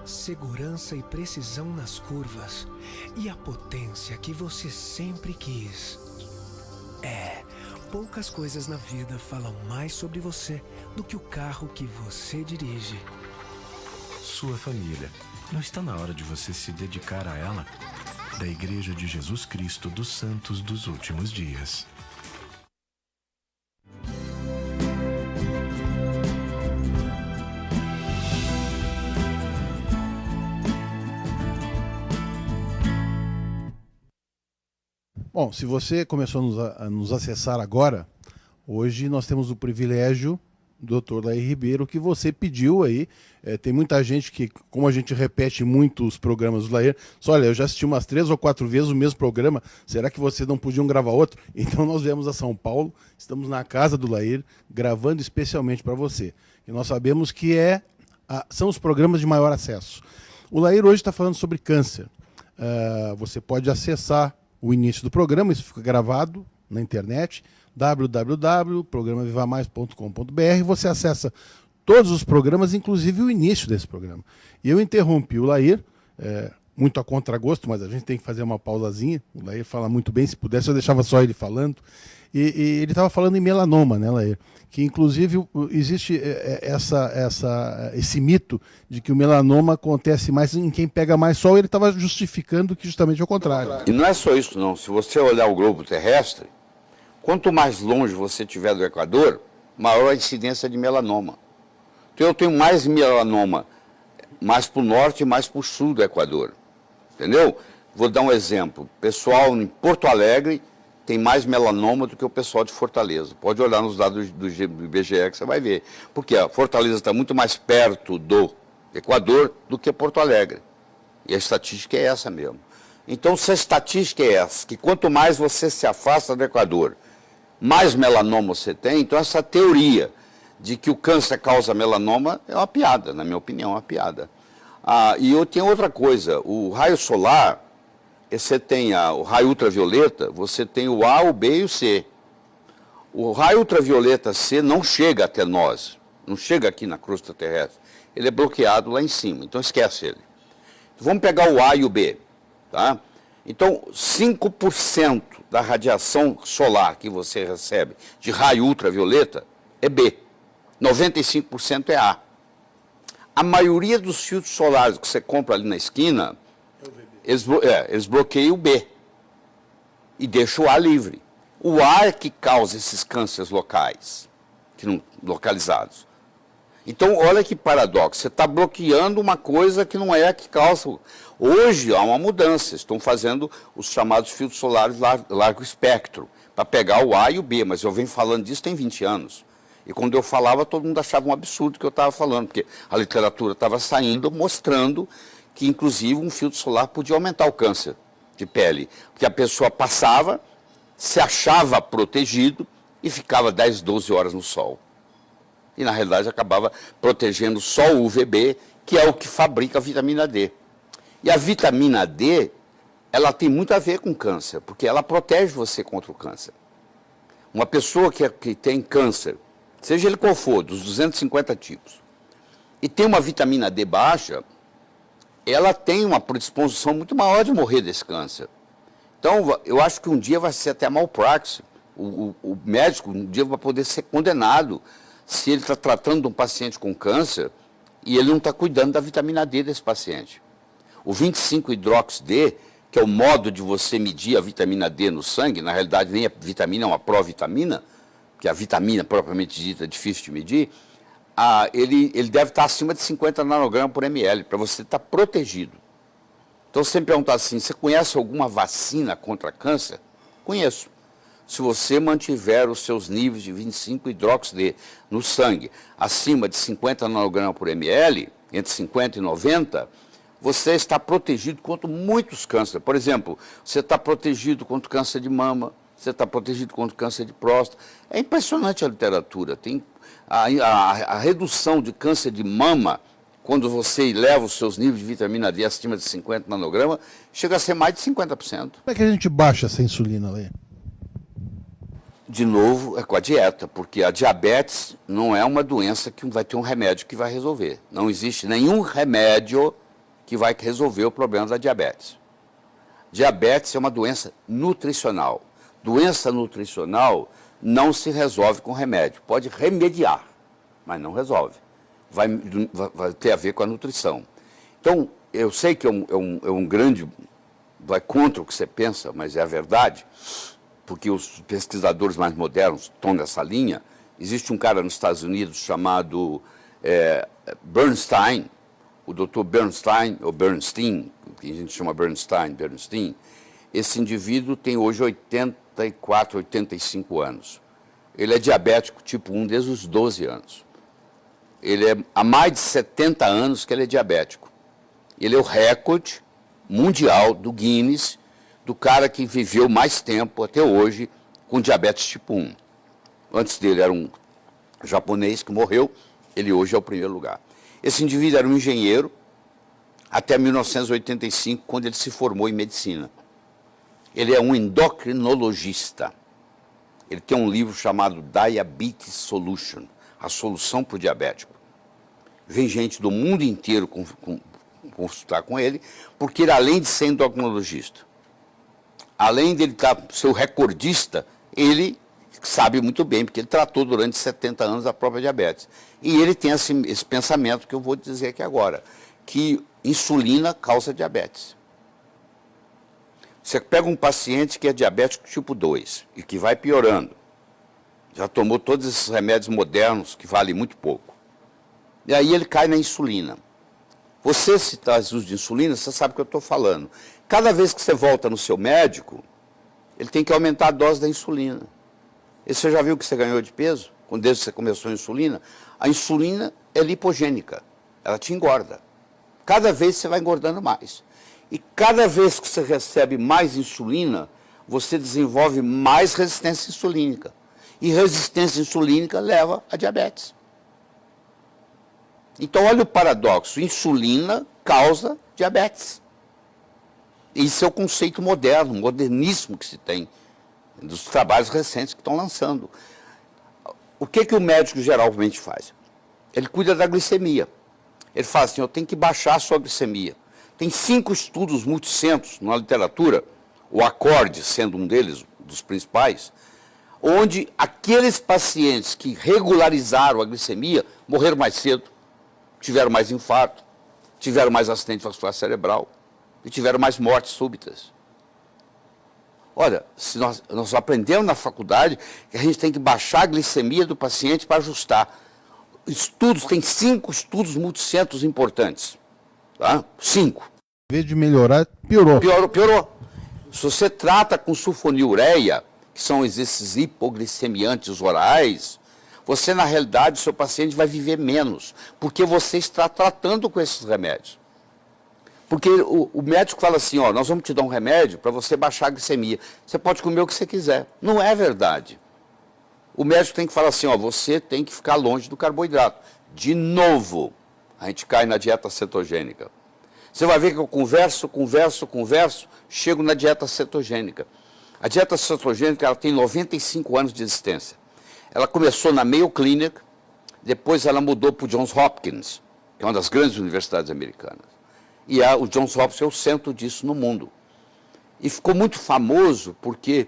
segurança e precisão nas curvas e a potência que você sempre quis. Poucas coisas na vida falam mais sobre você do que o carro que você dirige. Sua família. Não está na hora de você se dedicar a ela? Da Igreja de Jesus Cristo dos Santos dos Últimos Dias. Bom, se você começou a nos acessar agora, hoje nós temos o privilégio do Dr. Laí Ribeiro, que você pediu aí. Tem muita gente que, como a gente repete muito os programas do Laí, olha, eu já assisti umas 3 ou 4 vezes o mesmo programa, será que vocês não podiam gravar outro? Então nós viemos a São Paulo, estamos na casa do Laí, gravando especialmente para você. E nós sabemos que são os programas de maior acesso. O Laí hoje está falando sobre câncer. Você pode acessar o início do programa, isso fica gravado na internet, www.programavivamais.com.br. Você acessa todos os programas, inclusive o início desse programa. E eu interrompi o Laí, muito a contragosto, mas a gente tem que fazer uma pausazinha. O Laí fala muito bem, se pudesse eu deixava só ele falando. E ele estava falando em melanoma, né, Laí? Que inclusive existe esse mito de que o melanoma acontece mais em quem pega mais sol, e ele estava justificando que justamente é o contrário. E não é só isso não, se você olhar o globo terrestre, quanto mais longe você estiver do Equador, maior a incidência de melanoma. Então eu tenho mais melanoma mais para o norte e mais para o sul do Equador, entendeu? Vou dar um exemplo, pessoal em Porto Alegre tem mais melanoma do que o pessoal de Fortaleza. Pode olhar nos dados do IBGE que você vai ver. Porque a Fortaleza está muito mais perto do Equador do que Porto Alegre. E a estatística é essa mesmo. Então, se a estatística é essa, que quanto mais você se afasta do Equador, mais melanoma você tem, então essa teoria de que o câncer causa melanoma é uma piada, na minha opinião, é uma piada. E eu tenho outra coisa, o raio solar, você tem o raio ultravioleta, você tem o A, o B e o C. O raio ultravioleta C não chega até nós, não chega aqui na crosta terrestre. Ele é bloqueado lá em cima, então esquece ele. Vamos pegar o A e o B, tá? Então, 5% da radiação solar que você recebe de raio ultravioleta é B, 95% é A. A maioria dos filtros solares que você compra ali na esquina, eles bloqueiam o B e deixam o A livre. O A é que causa esses cânceres locais, localizados. Então, olha que paradoxo, você está bloqueando uma coisa que não é a que causa. Hoje há uma mudança, estão fazendo os chamados filtros solares largo espectro, para pegar o A e o B, mas eu venho falando disso tem 20 anos. E quando eu falava, todo mundo achava um absurdo o que eu estava falando, porque a literatura estava saindo mostrando que, inclusive, um filtro solar podia aumentar o câncer de pele. Porque a pessoa passava, se achava protegido e ficava 10, 12 horas no sol. E, na realidade, acabava protegendo só o UVB, que é o que fabrica a vitamina D. E a vitamina D, ela tem muito a ver com câncer, porque ela protege você contra o câncer. Uma pessoa que tem câncer, seja ele qual for, dos 250 tipos, e tem uma vitamina D baixa, ela tem uma predisposição muito maior de morrer desse câncer. Então, eu acho que um dia vai ser até malpraxis. O médico um dia vai poder ser condenado se ele está tratando de um paciente com câncer e ele não está cuidando da vitamina D desse paciente. O 25-hidrox-D, que é o modo de você medir a vitamina D no sangue, na realidade nem a vitamina é uma provitamina, porque a vitamina propriamente dita é difícil de medir, ele deve estar acima de 50 nanogramas por ml, para você estar protegido. Então, se você me perguntar assim, você conhece alguma vacina contra câncer? Conheço. Se você mantiver os seus níveis de 25-hidrox-D no sangue acima de 50 nanogramas por ml, entre 50 e 90, você está protegido contra muitos cânceres. Por exemplo, você está protegido contra o câncer de mama, você está protegido contra o câncer de próstata. É impressionante a literatura. Tem a redução de câncer de mama, quando você eleva os seus níveis de vitamina D acima de 50 nanogramas, chega a ser mais de 50%. Como é que a gente baixa essa insulina, Leia? De novo, é com a dieta, porque a diabetes não é uma doença que vai ter um remédio que vai resolver. Não existe nenhum remédio que vai resolver o problema da diabetes. Diabetes é uma doença nutricional. Doença nutricional não se resolve com remédio. Pode remediar, mas não resolve. Vai ter a ver com a nutrição. Então, eu sei que é um grande... vai contra o que você pensa, mas é a verdade, porque os pesquisadores mais modernos estão nessa linha. Existe um cara nos Estados Unidos chamado Bernstein, o Dr. Bernstein, ou Bernstein, que a gente chama Bernstein. Esse indivíduo tem hoje 84, 85 anos. Ele é diabético tipo 1 desde os 12 anos. Ele é há mais de 70 anos que ele é diabético. Ele é o recorde mundial do Guinness, do cara que viveu mais tempo até hoje com diabetes tipo 1. Antes dele era um japonês que morreu, ele hoje é o primeiro lugar. Esse indivíduo era um engenheiro até 1985, quando ele se formou em medicina. Ele é um endocrinologista. Ele tem um livro chamado Diabetes Solution, a solução para o diabético. Vem gente do mundo inteiro consultar com ele, porque ele, além de ser endocrinologista, além de ele ser o recordista, ele sabe muito bem, porque ele tratou durante 70 anos a própria diabetes. E ele tem esse pensamento que eu vou dizer aqui agora, que insulina causa diabetes. Você pega um paciente que é diabético tipo 2 e que vai piorando, já tomou todos esses remédios modernos que valem muito pouco, e aí ele cai na insulina. Você, se faz uso de insulina, você sabe o que eu estou falando. Cada vez que você volta no seu médico, ele tem que aumentar a dose da insulina. E você já viu que você ganhou de peso? Desde que você começou a insulina? A insulina é lipogênica, ela te engorda. Cada vez você vai engordando mais. E cada vez que você recebe mais insulina, você desenvolve mais resistência insulínica. E resistência insulínica leva a diabetes. Então, olha o paradoxo. Insulina causa diabetes. Isso é o conceito moderno, moderníssimo que se tem, dos trabalhos recentes que estão lançando. O que o médico geralmente faz? Ele cuida da glicemia. Ele fala assim, eu tenho que baixar a sua glicemia. Tem 5 estudos multicentros na literatura, o ACCORD sendo um deles, dos principais, onde aqueles pacientes que regularizaram a glicemia morreram mais cedo, tiveram mais infarto, tiveram mais acidente vascular cerebral e tiveram mais mortes súbitas. Olha, se nós aprendemos na faculdade que a gente tem que baixar a glicemia do paciente para ajustar. Tem 5 estudos multicentros importantes. Tá? 5. Em vez de melhorar, piorou. Piorou. Se você trata com sulfonilureia, que são esses hipoglicemiantes orais, você, na realidade, o seu paciente vai viver menos, porque você está tratando com esses remédios. Porque o médico fala assim, ó, nós vamos te dar um remédio para você baixar a glicemia. Você pode comer o que você quiser. Não é verdade. O médico tem que falar assim, ó, você tem que ficar longe do carboidrato. De novo, a gente cai na dieta cetogênica. Você vai ver que eu converso, chego na dieta cetogênica. A dieta cetogênica ela tem 95 anos de existência. Ela começou na Mayo Clinic, depois ela mudou para o Johns Hopkins, que é uma das grandes universidades americanas. E o Johns Hopkins é o centro disso no mundo. E ficou muito famoso porque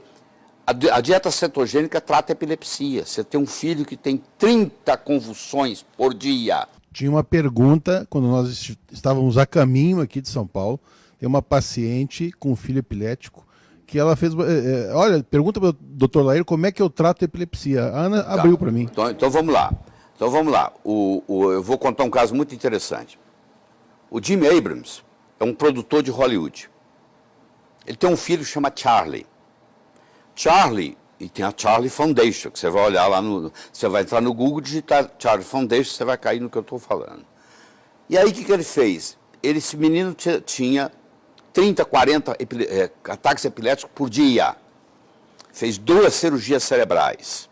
a dieta cetogênica trata epilepsia. Você tem um filho que tem 30 convulsões por dia. Tinha uma pergunta, quando nós estávamos a caminho aqui de São Paulo, tem uma paciente com um filho epilético, que ela fez, olha, pergunta para o Dr. Laírio como é que eu trato epilepsia. A Ana abriu para mim. Então vamos lá. Eu vou contar um caso muito interessante. O Jim Abrams é um produtor de Hollywood. Ele tem um filho que chama Charlie. E tem a Charlie Foundation, que você vai olhar lá você vai entrar no Google, digitar Charlie Foundation, você vai cair no que eu estou falando. E aí o que ele fez? Esse menino tinha 30, 40 ataques epiléticos por dia. Fez 2 cirurgias cerebrais.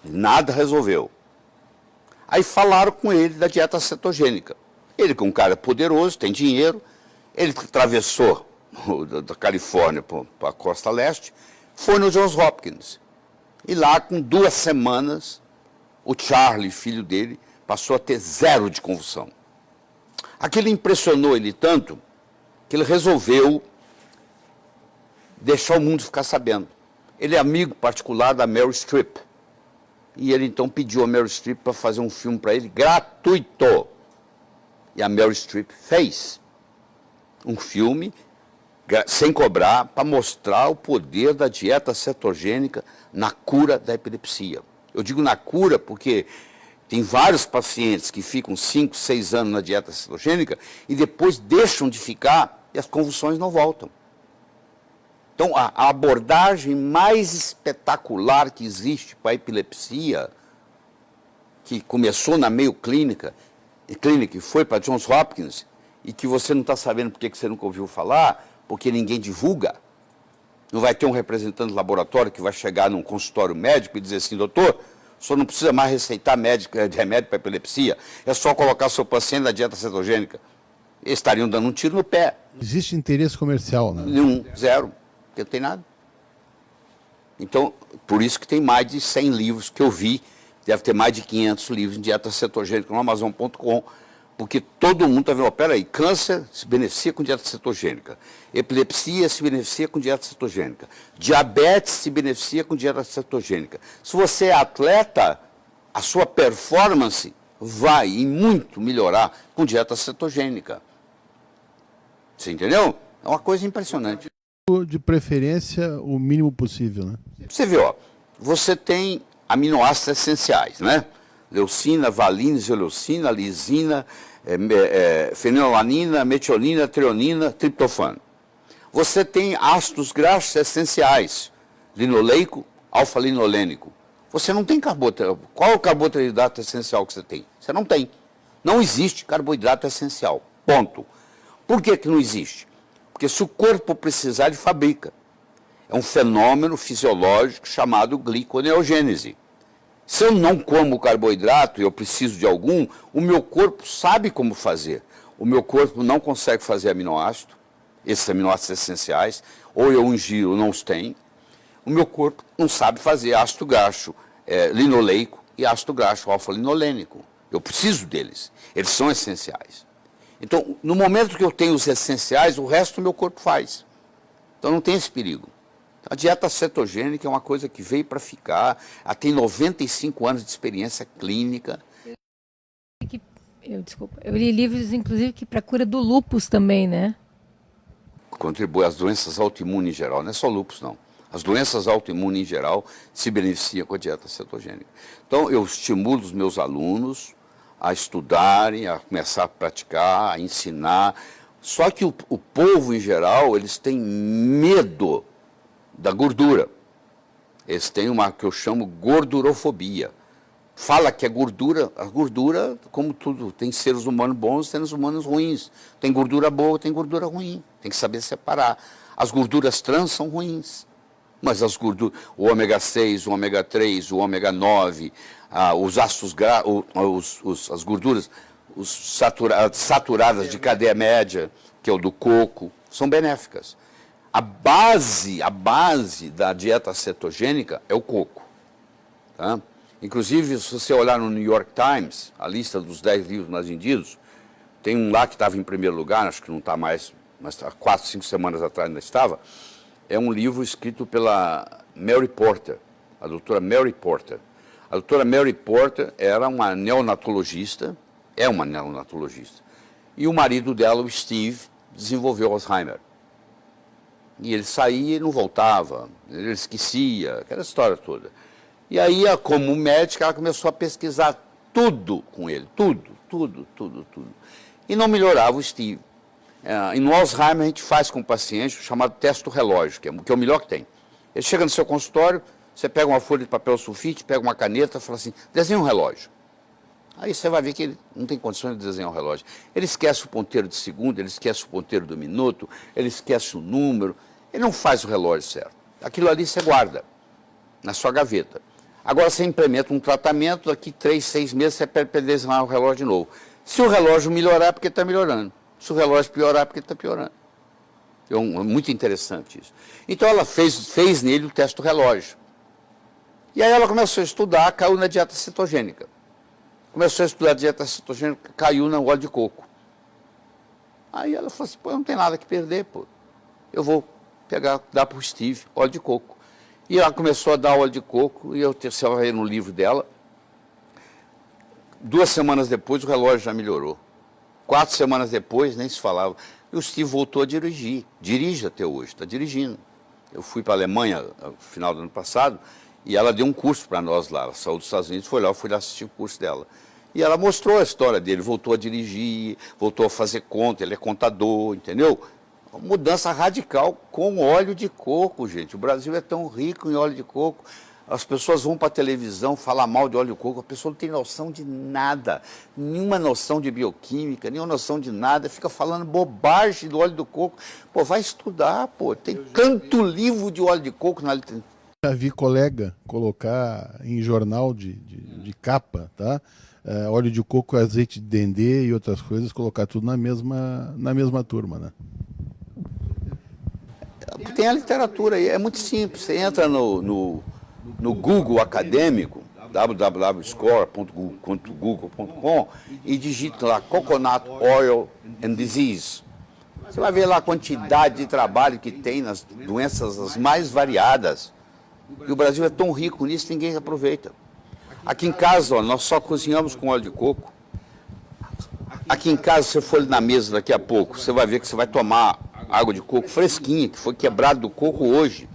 Nada resolveu. Aí falaram com ele da dieta cetogênica. Ele, que é um cara poderoso, tem dinheiro, ele atravessou da Califórnia para a costa leste, foi no Johns Hopkins. E lá, com 2 semanas, o Charlie, filho dele, passou a ter 0 de convulsão. Aquilo impressionou ele tanto que ele resolveu deixar o mundo ficar sabendo. Ele é amigo particular da Meryl Streep. E ele então pediu a Meryl Streep para fazer um filme para ele gratuito. E a Meryl Streep fez um filme sem cobrar, para mostrar o poder da dieta cetogênica na cura da epilepsia. Eu digo na cura porque tem vários pacientes que ficam 5, 6 anos na dieta cetogênica e depois deixam de ficar e as convulsões não voltam. Então, a abordagem mais espetacular que existe para a epilepsia, que começou na Mayo Clinic e foi para Johns Hopkins, e que você não está sabendo por que você nunca ouviu falar, porque ninguém divulga. Não vai ter um representante do laboratório que vai chegar num consultório médico e dizer assim, doutor, o senhor não precisa mais receitar remédio para epilepsia, é só colocar seu paciente na dieta cetogênica. Eles estariam dando um tiro no pé. Existe interesse comercial, né? Nenhum, 0, porque não tem nada. Então, por isso que tem mais de 100 livros que eu vi, deve ter mais de 500 livros em dieta cetogênica no Amazon.com, porque todo mundo está vendo, peraí, câncer se beneficia com dieta cetogênica, epilepsia se beneficia com dieta cetogênica, diabetes se beneficia com dieta cetogênica. Se você é atleta, a sua performance vai e muito melhorar com dieta cetogênica. Você entendeu? É uma coisa impressionante. De preferência, o mínimo possível, né? Você vê, ó, você tem aminoácidos essenciais, né? Leucina, valina, isoleucina, lisina, fenilalanina, metionina, treonina, triptofano. Você tem ácidos graxos essenciais, linoleico, alfa-linolênico. Você não tem carboidrato. Qual é o carboidrato essencial que você tem? Você não tem. Não existe carboidrato essencial. Ponto. Por que não existe? Porque se o corpo precisar, ele fabrica. É um fenômeno fisiológico chamado gliconeogênese. Se eu não como carboidrato e eu preciso de algum, o meu corpo sabe como fazer. O meu corpo não consegue fazer aminoácido, esses aminoácidos essenciais, ou eu ingiro ou não os tenho. O meu corpo não sabe fazer ácido graxo linoleico e ácido graxo alfa-linolênico. Eu preciso deles, eles são essenciais. Então, no momento que eu tenho os essenciais, o resto do meu corpo faz. Então não tem esse perigo. A dieta cetogênica é uma coisa que veio para ficar. Ela tem 95 anos de experiência clínica. Eu li livros, inclusive, que para cura do lúpus também, né? Contribui às doenças autoimunes em geral. Não é só lúpus, não. As doenças autoimunes em geral se beneficiam com a dieta cetogênica. Então, eu estimulo os meus alunos a estudarem, a começar a praticar, a ensinar. Só que o povo, em geral, eles têm medo da gordura. Eles têm uma que eu chamo gordurofobia. Fala que a gordura, como tudo, tem seres humanos bons e seres humanos ruins. Tem gordura boa, tem gordura ruim. Tem que saber separar. As gorduras trans são ruins. Mas as gorduras, o ômega 6, o ômega 3, o ômega 9, os ácidos graxos, as gorduras saturadas de cadeia média, que é o do coco, são benéficas. A base da dieta cetogênica é o coco. Tá? Inclusive, se você olhar no New York Times, a lista dos 10 livros mais vendidos, tem um lá que estava em primeiro lugar, acho que não está mais, mas há 4, 5 semanas atrás ainda estava, é um livro escrito pela Mary Porter, a doutora Mary Porter. A doutora Mary Porter era uma neonatologista, é uma neonatologista, e o marido dela, o Steve, desenvolveu Alzheimer. E ele saía e não voltava, ele esquecia, aquela história toda. E aí, como médica, ela começou a pesquisar tudo com ele, tudo. E não melhorava o Steve. E no Alzheimer a gente faz com o paciente o chamado teste do relógio, que é o melhor que tem. Ele chega no seu consultório, você pega uma folha de papel sulfite, pega uma caneta e fala assim, desenha um relógio. Aí você vai ver que ele não tem condições de desenhar um relógio. Ele esquece o ponteiro de segundo, ele esquece o ponteiro do minuto, ele esquece o número, ele não faz o relógio certo. Aquilo ali você guarda na sua gaveta. Agora você implementa um tratamento, daqui 3, 6 meses você pede para desenhar o relógio de novo. Se o relógio melhorar, é porque está melhorando. Se o relógio piorar, é porque está piorando. É muito interessante isso. Então ela fez nele o teste do relógio. E aí ela começou a estudar, caiu na dieta cetogênica. Começou a estudar a dieta cetogênica, caiu no óleo de coco. Aí ela falou assim, pô, eu não tenho nada que perder, pô. Eu vou dar para o Steve óleo de coco. E ela começou a dar óleo de coco, e você vai ver no livro dela. 2 semanas depois, o relógio já melhorou. 4 semanas depois, nem se falava. E o Steve voltou a dirigir. Dirige até hoje, está dirigindo. Eu fui para a Alemanha no final do ano passado, e ela deu um curso para nós lá. Ela saiu dos Estados Unidos, eu fui lá assistir o curso dela. E ela mostrou a história dele, voltou a dirigir, voltou a fazer conta, ele é contador, entendeu? Uma mudança radical com óleo de coco, gente. O Brasil é tão rico em óleo de coco. As pessoas vão para a televisão falar mal de óleo de coco, a pessoa não tem noção de nada, nenhuma noção de bioquímica, nenhuma noção de nada, fica falando bobagem do óleo do coco. Pô, vai estudar, pô, tem tanto livro de óleo de coco na literatura. Já vi colega colocar em jornal de capa, tá? Óleo de coco, azeite de dendê e outras coisas, colocar tudo na mesma turma, né? Tem a literatura aí, é muito simples, você entra no Google acadêmico, www.score.google.com, e digita lá Coconut Oil and Disease. Você vai ver lá a quantidade de trabalho que tem nas doenças as mais variadas. E o Brasil é tão rico nisso, ninguém aproveita. Aqui em casa, ó, nós só cozinhamos com óleo de coco. Aqui em casa, se você for na mesa daqui a pouco, você vai ver que você vai tomar água de coco fresquinha, que foi quebrado do coco hoje.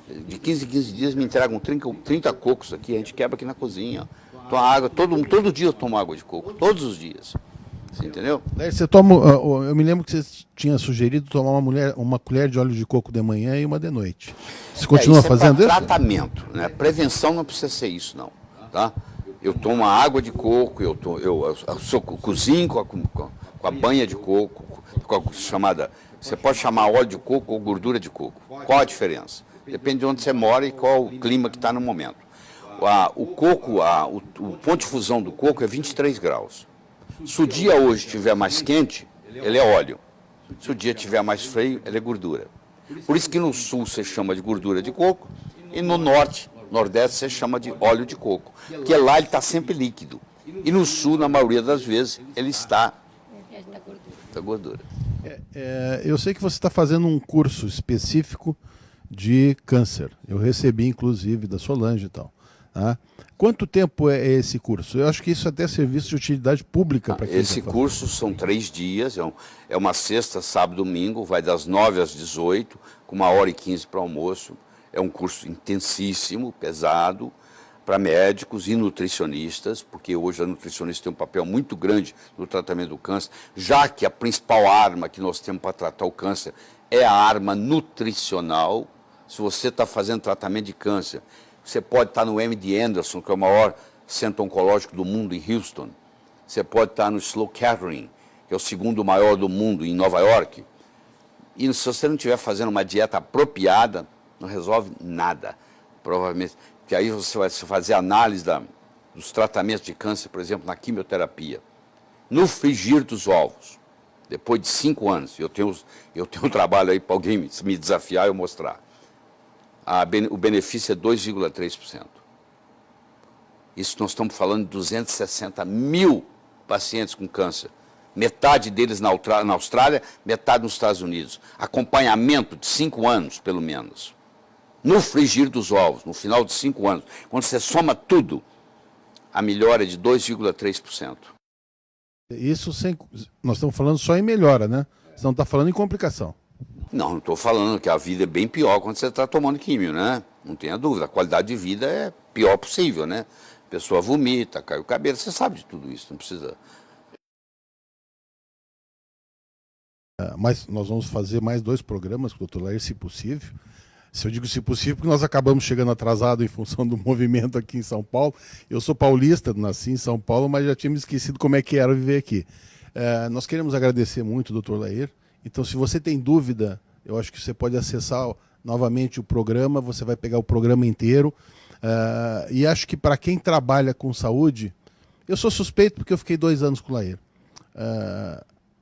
De 15 em 15 dias me entregam 30 cocos aqui, a gente quebra aqui na cozinha. Toma água, todo dia eu tomo água de coco, todos os dias. Você entendeu? Você toma, eu me lembro que você tinha sugerido tomar uma colher de óleo de coco de manhã e uma de noite. Você continua fazendo isso? Tratamento, né? Prevenção não precisa ser isso, não. Tá? Eu tomo água de coco, eu cozinho com a banha de coco, com a chamada, você pode chamar óleo de coco ou gordura de coco. Qual a diferença? Depende de onde você mora e qual o clima que está no momento. O coco, o ponto de fusão do coco é 23 graus. Se o dia hoje estiver mais quente, ele é óleo. Se o dia estiver mais frio, ele é gordura. Por isso que no sul você chama de gordura de coco e no norte, nordeste, você chama de óleo de coco. Porque lá ele está sempre líquido. E no sul, na maioria das vezes, ele está gordura. Eu sei que você está fazendo um curso específico de câncer. Eu recebi, inclusive, da Solange e tal. Tá? Quanto tempo é esse curso? Eu acho que isso até é serviço de utilidade pública para quem Esse curso são 3 dias, é uma sexta, sábado, domingo, vai das 9 às 18, com 1h15 para almoço. É um curso intensíssimo, pesado, para médicos e nutricionistas, porque hoje a nutricionista tem um papel muito grande no tratamento do câncer, já que a principal arma que nós temos para tratar o câncer é a arma nutricional. Se você está fazendo tratamento de câncer, você pode estar no MD Anderson, que é o maior centro oncológico do mundo em Houston. Você pode estar no Sloan Kettering, que é o segundo maior do mundo em Nova York. E se você não estiver fazendo uma dieta apropriada, não resolve nada. Provavelmente, que aí você vai fazer análise dos tratamentos de câncer, por exemplo, na quimioterapia. No frigir dos ovos. depois de 5 anos, eu tenho um trabalho aí para alguém me desafiar e eu mostrar. O benefício é 2,3%. Isso nós estamos falando de 260 mil pacientes com câncer. Metade deles na Austrália, metade nos Estados Unidos. Acompanhamento de 5 anos, pelo menos. No frigir dos ovos, no final de 5 anos. Quando você soma tudo, a melhora é de 2,3%. Isso nós estamos falando só em melhora, né? Você não está falando em complicação. Não estou falando que a vida é bem pior quando você está tomando químio, né? Não tenha dúvida. A qualidade de vida é pior possível, né? A pessoa vomita, cai o cabelo, você sabe de tudo isso, não precisa... Mas nós vamos fazer mais 2 programas com o Dr. Lair, se possível. Se eu digo se possível, porque nós acabamos chegando atrasado em função do movimento aqui em São Paulo. Eu sou paulista, nasci em São Paulo, mas já tinha me esquecido como é que era viver aqui. Nós queremos agradecer muito o Dr. Lair. Então, se você tem dúvida, eu acho que você pode acessar novamente o programa, você vai pegar o programa inteiro. E acho que para quem trabalha com saúde, eu sou suspeito porque eu fiquei 2 anos com o Lair.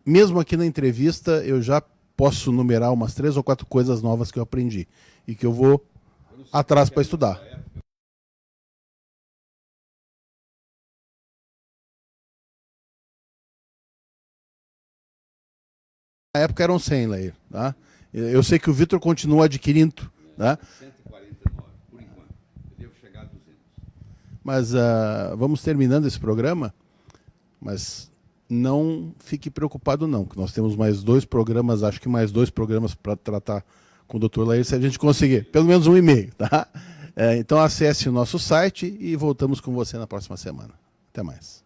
Mesmo aqui na entrevista, eu já posso numerar umas 3 ou 4 coisas novas que eu aprendi e que eu vou atrás para estudar. Na época eram 100, Lair. Tá? Eu sei que o Vitor continua adquirindo. Tá? 149, por enquanto. Eu devo chegar a 200. Mas vamos terminando esse programa, mas não fique preocupado não, que nós temos mais 2 programas, acho que mais 2 programas para tratar com o Dr. Lair, se a gente conseguir, pelo menos 1,5, tá? Então acesse o nosso site e voltamos com você na próxima semana. Até mais.